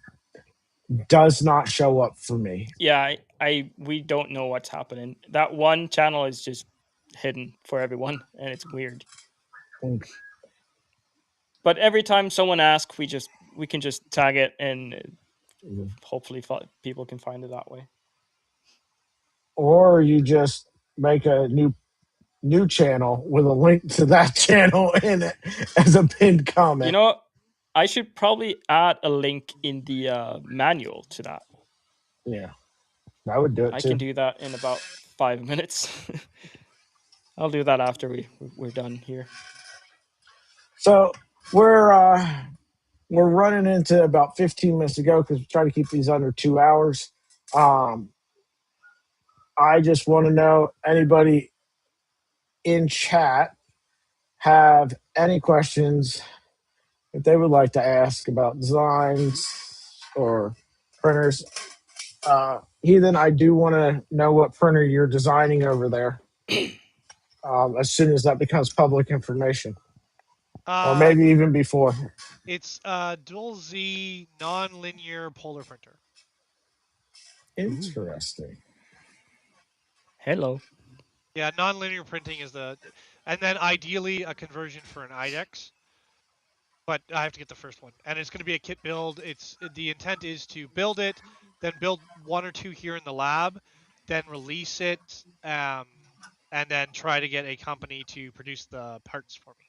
does not show up for me. Yeah, I we don't know what's happening. That one channel is just hidden for everyone, and it's weird. Mm. But every time someone asks, we can just tag it, and hopefully people can find it that way. Or you just make a new channel with a link to that channel in it as a pinned You comment. know, I should probably add a link in the manual to that. Yeah, I would do it I can too. do that in about 5 minutes. I'll do that after we're done here. So we're uh we're running into about 15 minutes to go because we try to keep these under 2 hours. Um, I just want to know anybody in chat have any questions that they would like to ask about designs or printers. Heathen, I do want to know what printer you're designing over there as soon as that becomes public information, or Uh, maybe even before. it's dual Z non-linear polar printer. Ooh, Interesting. hello. Yeah, non-linear printing and then ideally a conversion for an IDEX. But I have to get the first one, and it's going to be a kit build. The intent is to build it, then build one or two here in the lab, then release it, and then try to get a company to produce the parts for me.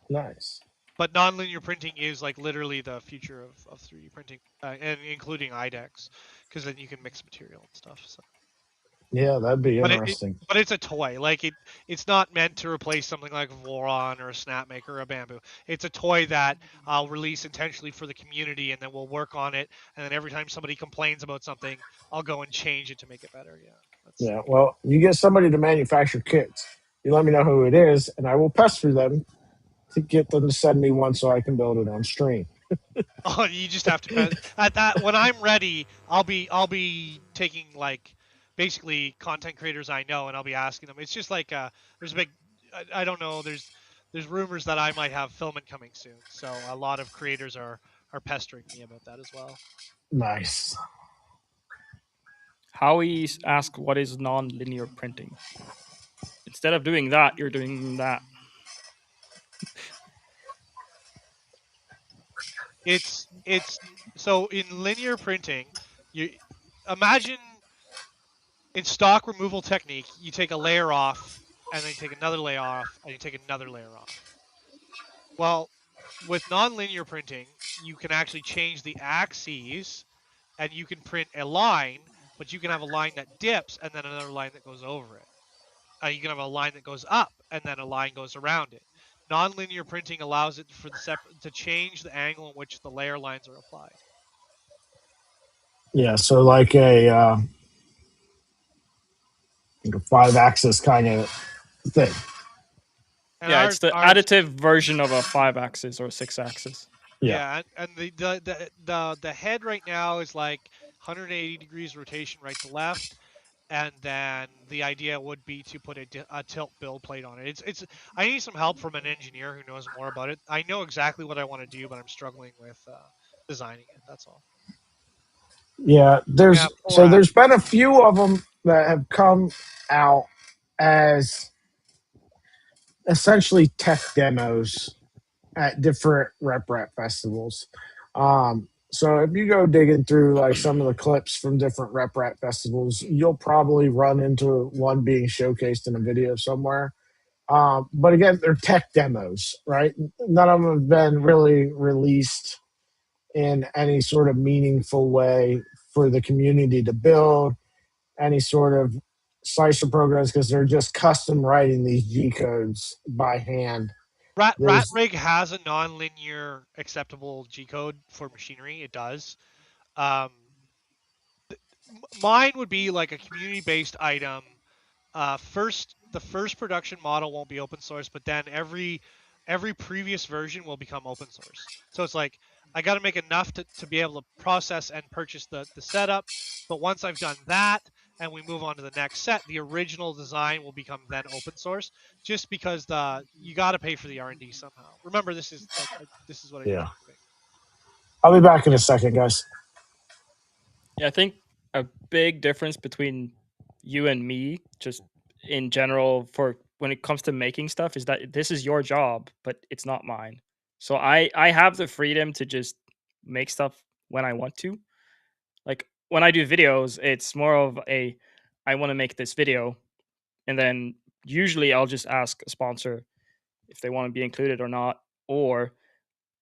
Nice. But nonlinear printing is like literally the future of 3D printing, and including IDEX, because then you can mix material and stuff. So. Yeah, that'd be But it interesting. but it's a toy. Like it's not meant to replace something like a Voron or a Snapmaker or a Bamboo. It's a toy that I'll release intentionally for the community, and then we'll work on it. And then every time somebody complains about something, I'll go and change it to make it better. Yeah, that's Yeah. Well, you get somebody to manufacture kits. You let me know who it is, and I will pester them to get them to send me one so I can build it on stream. Oh, you just have to at that when I'm ready, I'll be taking like basically content creators I know, and I'll be asking them. It's just like there's a big I don't know, there's rumors that I might have filament coming soon. So a lot of creators are pestering me about that as well. Nice. Howie asked, "What is non-linear printing?" Instead of doing that, you're doing that. It's so in linear printing, you imagine in stock removal technique, you take a layer off and then you take another layer off and you take another layer off. Well, with nonlinear printing, you can actually change the axes and you can print a line, but you can have a line that dips and then another line that goes over it. You can have a line that goes up and then a line goes around it. Nonlinear printing allows it for the to change the angle in which the layer lines are applied. Yeah, so like a 5-axis kind of thing. And Yeah, it's the ours additive version of a 5-axis or 6-axis. Yeah. yeah, and the head right now is like 180 degrees rotation right to left, and then the idea would be to put a tilt build plate on it. It's I need some help from an engineer who knows more about it. I know exactly what I want to do, but I'm struggling with designing it. That's all. Yeah, We have four there's axes. been a few of them that have come out as essentially tech demos at different rep festivals. So if you go digging through like some of the clips from different rep festivals, you'll probably run into one being showcased in a video somewhere. But again, they're tech demos, right? None of them have been really released in any sort of meaningful way for the community to build any sort of slicer programs because they're just custom writing these G codes by hand. There's RatRig has a non-linear acceptable G code for machinery. It does. Um, Mine would be like a community-based item. The first production model won't be open source, but then every previous version will become open source. So it's like I got to make enough to be able to process and purchase the setup. But once I've done that and we move on to the next set, the original design will become then open source. Just because you got to pay for the R&D somehow. Remember, this is this is what I do yeah. for a living. I'll be back in a Yeah, second, guys. yeah. I think a big difference between you and me, just in general, for when it comes to making stuff, is that this is your job, but it's not mine. So I have the freedom to just make stuff when I want to. Like when I do videos, it's more of a I want to make this video, and then usually I'll just ask a sponsor if they want to be included or not, or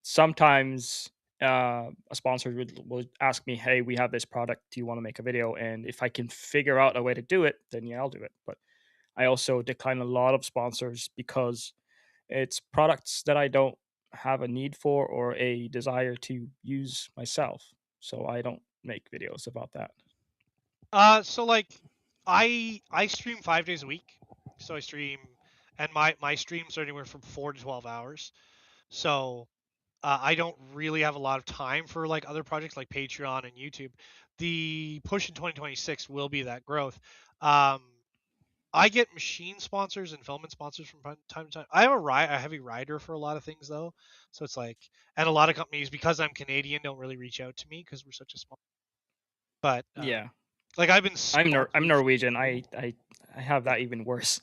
sometimes a sponsor will ask me, "Hey, we have this product. Do you want to make a video?" And if I can figure out a way to do it, then yeah, I'll do it. But I also decline a lot of sponsors because it's products that I don't have a need for or a desire to use myself. So I don't make videos about that. So like I stream 5 days a week. So I stream, and my streams are anywhere from 4 to 12 hours. So I don't really have a lot of time for like other projects like Patreon and YouTube. The push in 2026 will be that growth. Um, I get machine sponsors and filament sponsors from time to time. I have a heavy rider for a lot of things though, so it's like, and a lot of companies because I'm Canadian don't really reach out to me because we're such a small. But Yeah, like I've been I'm sponsored. Norwegian. I have that even worse.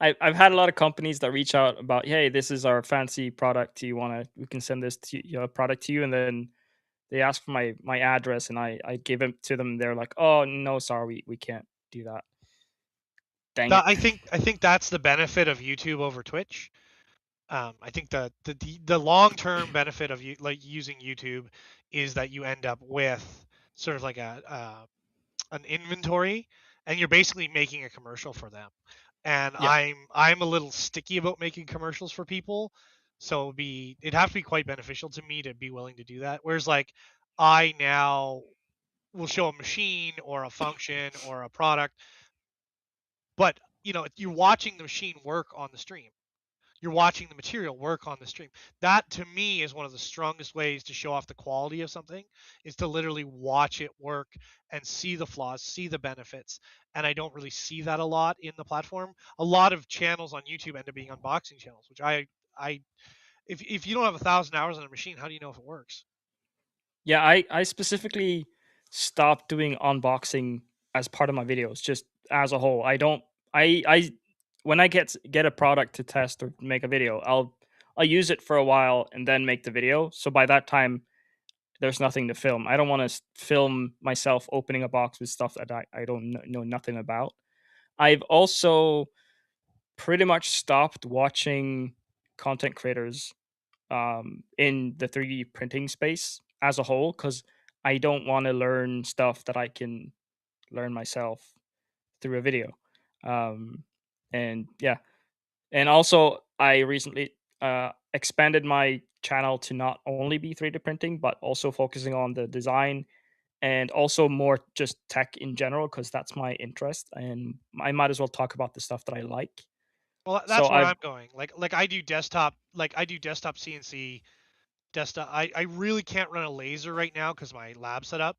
I've had a lot of companies that reach out about, hey, this is our fancy product. Do you want to? We can send this to your product to you, and then they ask for my address, and I give it to them. They're like, oh no, sorry, we can't do that. Dang it. I think that's the benefit of YouTube over Twitch. I think the long term benefit of you like using YouTube is that you end up with sort of like an inventory, and you're basically making a commercial for them. And Yeah, I'm a little sticky about making commercials for people, so it'd have to be quite beneficial to me to be willing to do that. Whereas like I now will show a machine or a function or a product, but you're watching the machine work on the stream. You're watching the material work on the stream. That to me is one of the strongest ways to show off the quality of something, is to literally watch it work and see the flaws, see the benefits. And I don't really see that a lot in the platform. A lot of channels on YouTube end up being unboxing channels, which I if you don't have 1,000 hours on a machine, how do you know if it works? yeah. I specifically stopped doing unboxing as part of my videos, just as a whole. I don't. I when I get a product to test or make a video, I'll use it for a while and then make the video. So by that time, there's nothing to film. I don't want to film myself opening a box with stuff that I don't know nothing about. I've also pretty much stopped watching content creators in the 3D printing space as a whole because I don't want to learn stuff that I can learn myself through a video. Um, and yeah, and also I recently expanded my channel to not only be 3D printing but also focusing on the design and also more just tech in general because that's my interest and I might as well talk about the stuff that I like. Well, So that's where I've I'm going. Like I do desktop, CNC desktop. I really can't run a laser right now because my lab setup.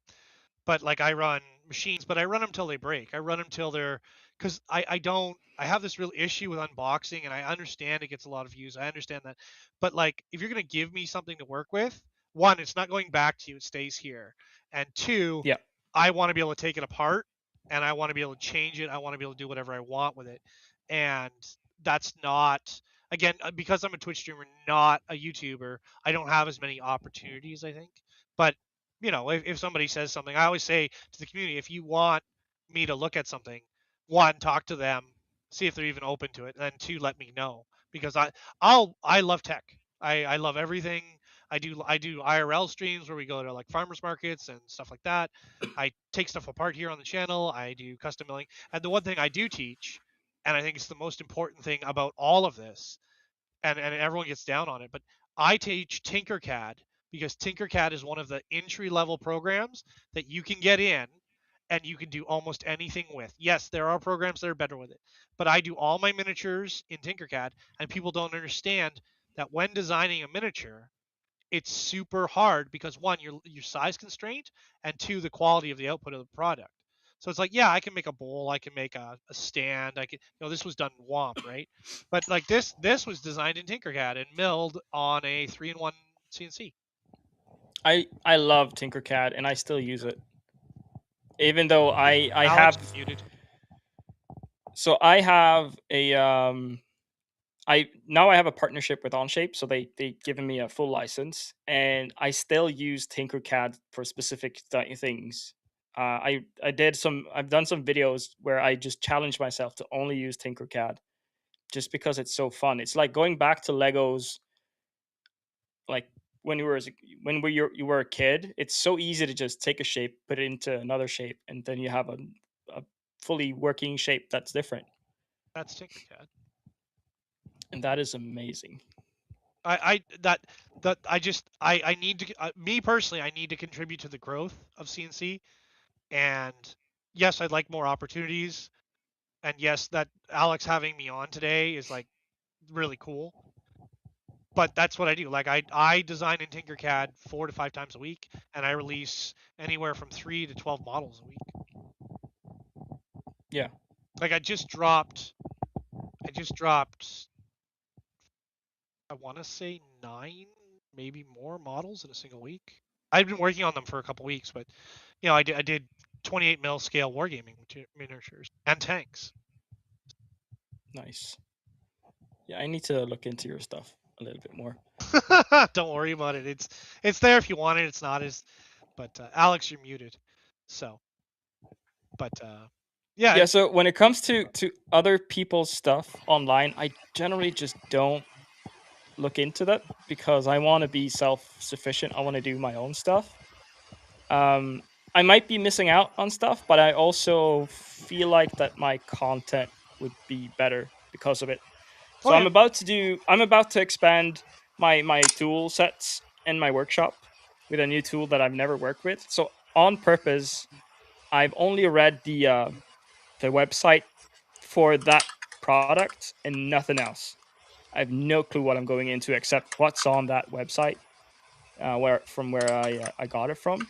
But like I run machines, but I run them till they break. I run them till they're because I don't I have this real issue with unboxing, and I understand it gets a lot of views. I understand that, but like if you're gonna give me something to work with, one, it's not going back to you; it stays here, and two, yeah, I want to be able to take it apart, and I want to be able to change it. I want to be able to do whatever I want with it, and that's not again because I'm a Twitch streamer, not a YouTuber. I don't have as many opportunities, I think, but if somebody says something, I always say to the community, if you want me to look at something, one, talk to them, see if they're even open to it, and then two, let me know because I love tech. I love everything. I do IRL streams where we go to like farmers markets and stuff like that. I take stuff apart here on the channel. I do custom milling, and the one thing I do teach, and I think it's the most important thing about all of this, and everyone gets down on it, but I teach Tinkercad because Tinkercad is one of the entry level programs that you can get in and you can do almost anything with. Yes, there are programs that are better with it, but I do all my miniatures in Tinkercad, and people don't understand that when designing a miniature, it's super hard because one, you're size constrained, and two, the quality of the output of the product. So it's like, yeah, I can make a bowl, I can make a stand, I can, this was done in WOMP, right? But like this was designed in Tinkercad and milled on a 3-in-1 CNC. I love Tinkercad and I still use it, even though I Alex, have. you're muted. So I have a I have a partnership with Onshape, so they given me a full license, and I still use Tinkercad for specific things. I've done some videos where I just challenge myself to only use Tinkercad, just because it's so fun. It's like going back to Legos, like when you were a kid. It's so easy to just take a shape, put it into another shape, and then you have a fully working shape that's different, That's Tinkercad. and that is amazing. I that I need to me personally, I need to contribute to the growth of CNC, and yes, I'd like more opportunities, and yes, that Alex having me on today is like really cool. But that's what I do. Like I design in Tinkercad 4 to 5 times a week, and I release anywhere from 3 to 12 models a week. Yeah. Like I just dropped I want to say 9, maybe more models in a single week. I've been working on them for a couple weeks, but I did 28 mil scale wargaming miniatures and tanks. Nice. Yeah, I need to look into your stuff a little bit more. Don't worry about it. It's there if you want it. It's not as, but Alex, you're muted. So, but yeah, Yeah, so when it comes to other people's stuff online, I generally just don't look into that because I want to be self-sufficient. I want to do my own stuff. Um, I might be missing out on stuff, but I also feel like that my content would be better because of it. oh So yeah, I'm about to expand my tool sets in my workshop with a new tool that I've never worked with. So on purpose, I've only read the website for that product and nothing else. I have no clue what I'm going into except what's on that website, where I got it from.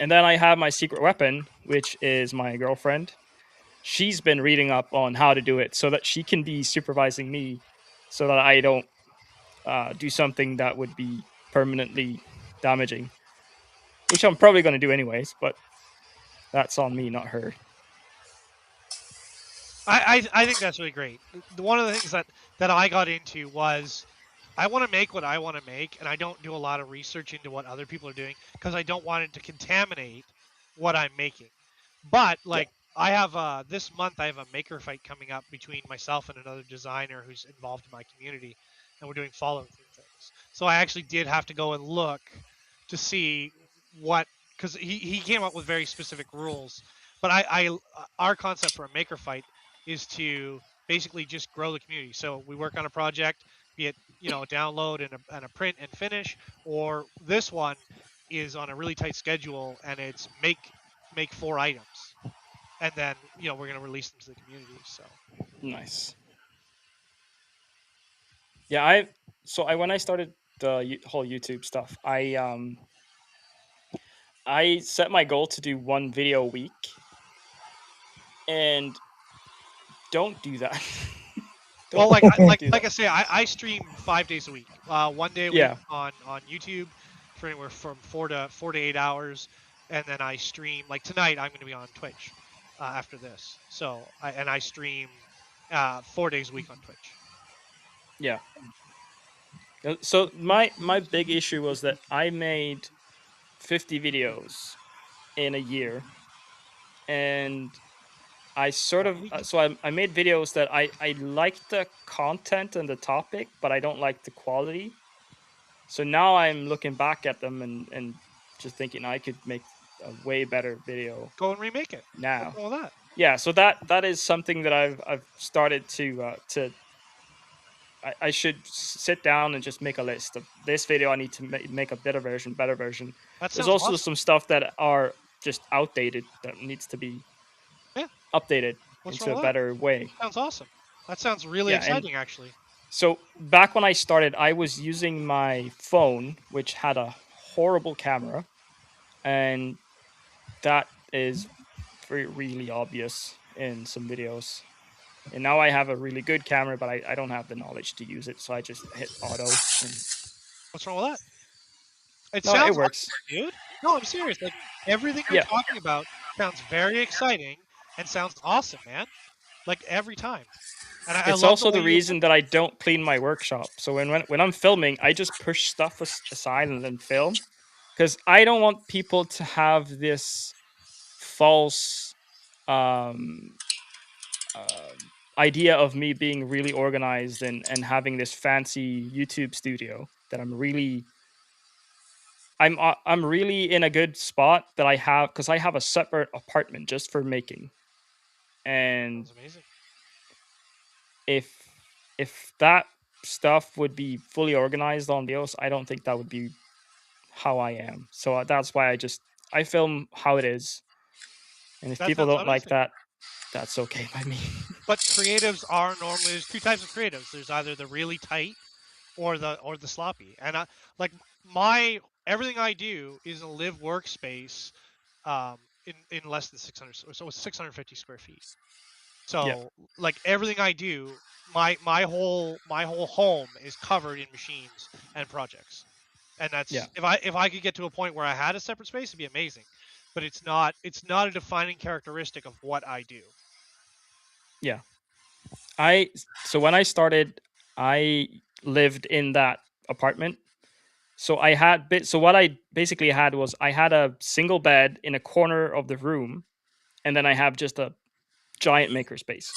And then I have my secret weapon, which is my girlfriend. She's been reading up on how to do it so that she can be supervising me, so that I don't do something that would be permanently damaging. which I'm probably going to do anyways, but that's on me, not her. I think that's really great. One of the things that I got into was I want to make what I want to make, and I don't do a lot of research into what other people are doing because I don't want it to contaminate what I'm making. But Yeah. like I have this month I have a maker fight coming up between myself and another designer who's involved in my community, and we're doing following theme things. So I actually did have to go and look to see what because he came up with very specific rules. But our concept for a maker fight is to basically just grow the community. So we work on a project, be it a download and a print and finish, or this one is on a really tight schedule and it's make 4 items, and then we're going to release them to the community. So Nice. Yeah, I when I started the whole YouTube stuff, I set my goal to do one video a week, and don't do that. well, don't don't do like that. I say, I stream 5 days a week, one day a week Yeah, on YouTube for anywhere from 4 to 8 hours, and then I stream like tonight I'm going to be on Twitch after this. So I stream 4 days a week on Twitch. yeah. So my big issue was that I made 50 videos in a year, and I sort of so I made videos that I liked the content and the topic, but I don't like the quality. So now I'm looking back at them and just thinking I could make a way better video Go and remake it. What's now. wrong with that? Yeah, so that is something that I've started to I should sit down and just make a list of this video. I need to make a better version. That There's sounds also awesome. some stuff that are just outdated that needs to be Yeah. updated What's into wrong a with that? better way. Sounds awesome. That sounds really Yeah, and exciting, actually. so back when I started, I was using my phone, which had a horrible camera, and that is really obvious in some videos. And now I have a really good camera, but I don't have the knowledge to use it, so I just hit auto, and What's wrong with that? It no, it sounds works. awesome, dude. No, I'm serious. Like everything you're Yeah, talking about sounds very exciting and sounds awesome, man. Like every time. And I it's love the also way the you approach reason that I don't clean my workshop. So when I'm filming, I just push stuff aside and then film, because I don't want people to have this false um, uh, idea of me being really organized and having this fancy YouTube studio that I'm really in a good spot that I have, because I have a separate apartment just for making. And sounds amazing. if if that stuff would be fully organized on videos, I don't think that would be how I am. So that's why I film how it is, and if That people sounds don't like amazing. that, that's okay by me. But creatives are normally there's two types of creatives. There's either the really tight or the sloppy. And I like my everything I do is a live workspace in less than 600, so it's 650 square feet. Yeah, So like everything I do, my whole home is covered in machines and projects. And yeah, that's if I could get to a point where I had a separate space, it'd be amazing. But it's not a defining characteristic of what I do. yeah. So when I started, I lived in that apartment. So what I basically had was I had a single bed in a corner of the room, and then I have just a giant makerspace.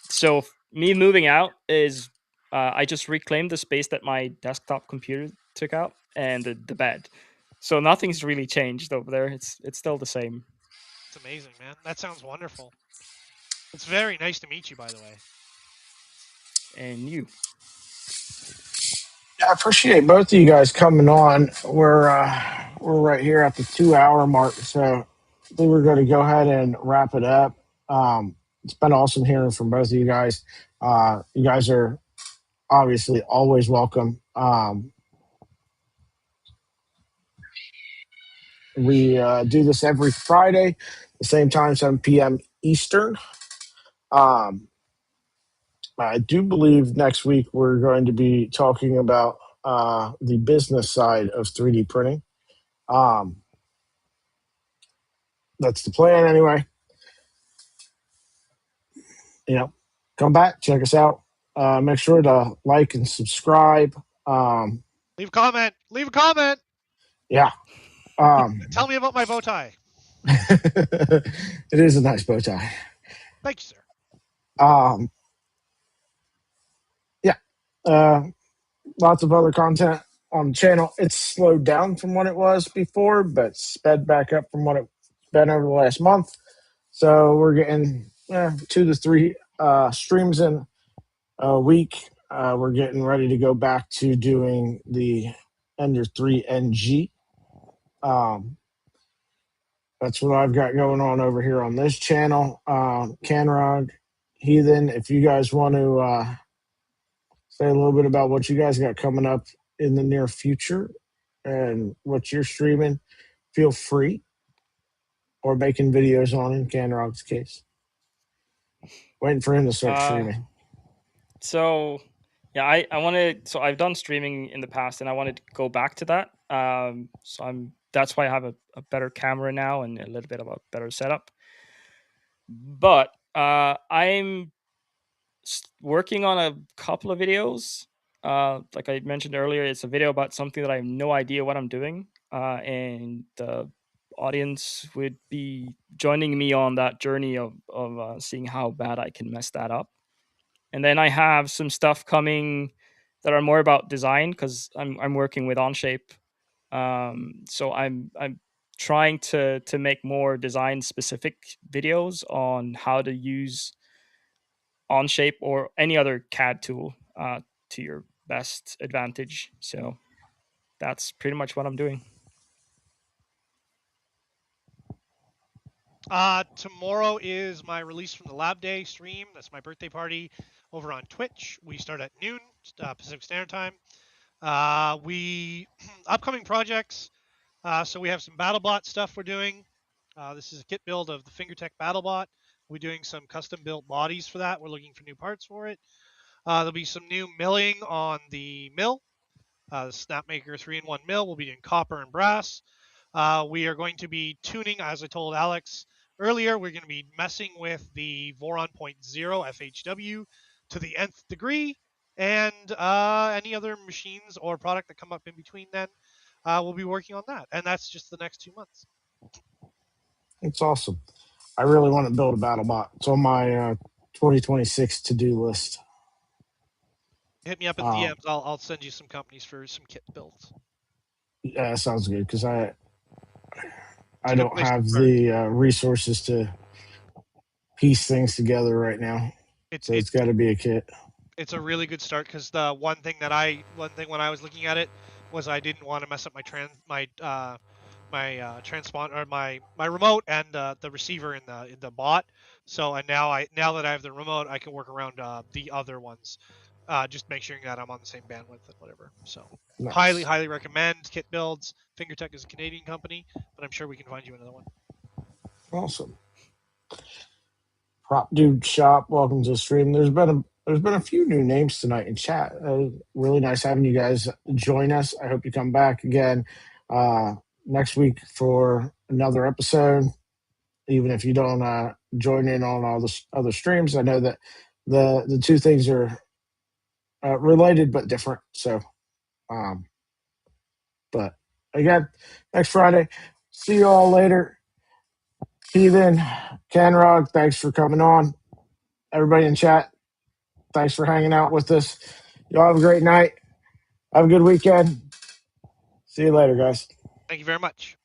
So me moving out is I just reclaimed the space that my desktop computer took out, and the bed. So nothing's really changed over there. It's still the same. It's amazing, man. That sounds wonderful. It's very nice to meet you, by the way. And you, I appreciate both of you guys coming on. We're right here at the 2 hour mark, so I think we're going to go ahead and wrap it up. It's been awesome hearing from both of you guys. You guys are obviously always welcome. We do this every Friday, the same time, 7 p.m. Eastern. Um, I do believe next week we're going to be talking about the business side of 3D printing. Um, That's the plan anyway. Come back, check us out. Make sure to like and subscribe. Leave a comment. Leave a comment. Yeah. Tell me about my bow tie. It is a nice bow tie. Thank you, sir. Yeah. Lots of other content on the channel. It's slowed down from what it was before, but sped back up from what it's been over the last month. So we're getting 2 to 3 streams in a week. We're getting ready to go back to doing the Ender 3 NG. That's what I've got going on over here on this channel. Canrog, Heathen, if you guys want to say a little bit about what you guys got coming up in the near future and what you're streaming, feel free, or making videos on in Canrog's case. Waiting for him to start streaming. So yeah, I want to. So I've done streaming in the past, and I wanted to go back to that. That's why I have a better camera now and a little bit of a better setup. But I'm working on a couple of videos. Like I mentioned earlier, it's a video about something that I have no idea what I'm doing, and the audience would be joining me on that journey of seeing how bad I can mess that up. And then I have some stuff coming that are more about design because I'm working with Onshape. So I'm trying to make more design specific videos on how to use Onshape or any other CAD tool to your best advantage. So that's pretty much what I'm doing. Tomorrow is my release from the Lab Day stream. That's my birthday party over on Twitch. We start at noon Pacific Standard Time. We upcoming projects. So we have some BattleBot stuff we're doing. This is a kit build of the FingerTech BattleBot. We're doing some custom built bodies for that. We're looking for new parts for it. There'll be some new milling on the mill. The Snapmaker 3-in-1 mill. We'll be doing copper and brass. We are going to be tuning, as I told Alex earlier, we're going to be messing with the Voron 0.0 FHW to the nth degree, and any other machines or product that come up in between then, we'll be working on that. And that's just the next 2 months. It's awesome. I really want to build a BattleBot. It's on my 2026 to-do list. Hit me up in DMs. I'll send you some companies for some kit builds. Yeah, that sounds good because I don't have the resources to piece things together right now. So it's got to be a kit. It's a really good start because the one thing when I was looking at it was I didn't want to mess up my transponder or my remote and the receiver in the bot. So now that I have the remote, I can work around the other ones. Just make sure that I'm on the same bandwidth and whatever. So nice. Highly recommend kit builds. FingerTech is a Canadian company, but I'm sure we can find you another one. Awesome. Prop Dude Shop, welcome to the stream. There's been a few new names tonight in chat. Really nice having you guys join us. I hope you come back again next week for another episode. Even if you don't join in on all the other streams, I know that the two things are related but different. So, but again, next Friday. See you all later. Heathen, Canrog, thanks for coming on. Everybody in chat, thanks for hanging out with us. Y'all have a great night. Have a good weekend. See you later, guys. Thank you very much.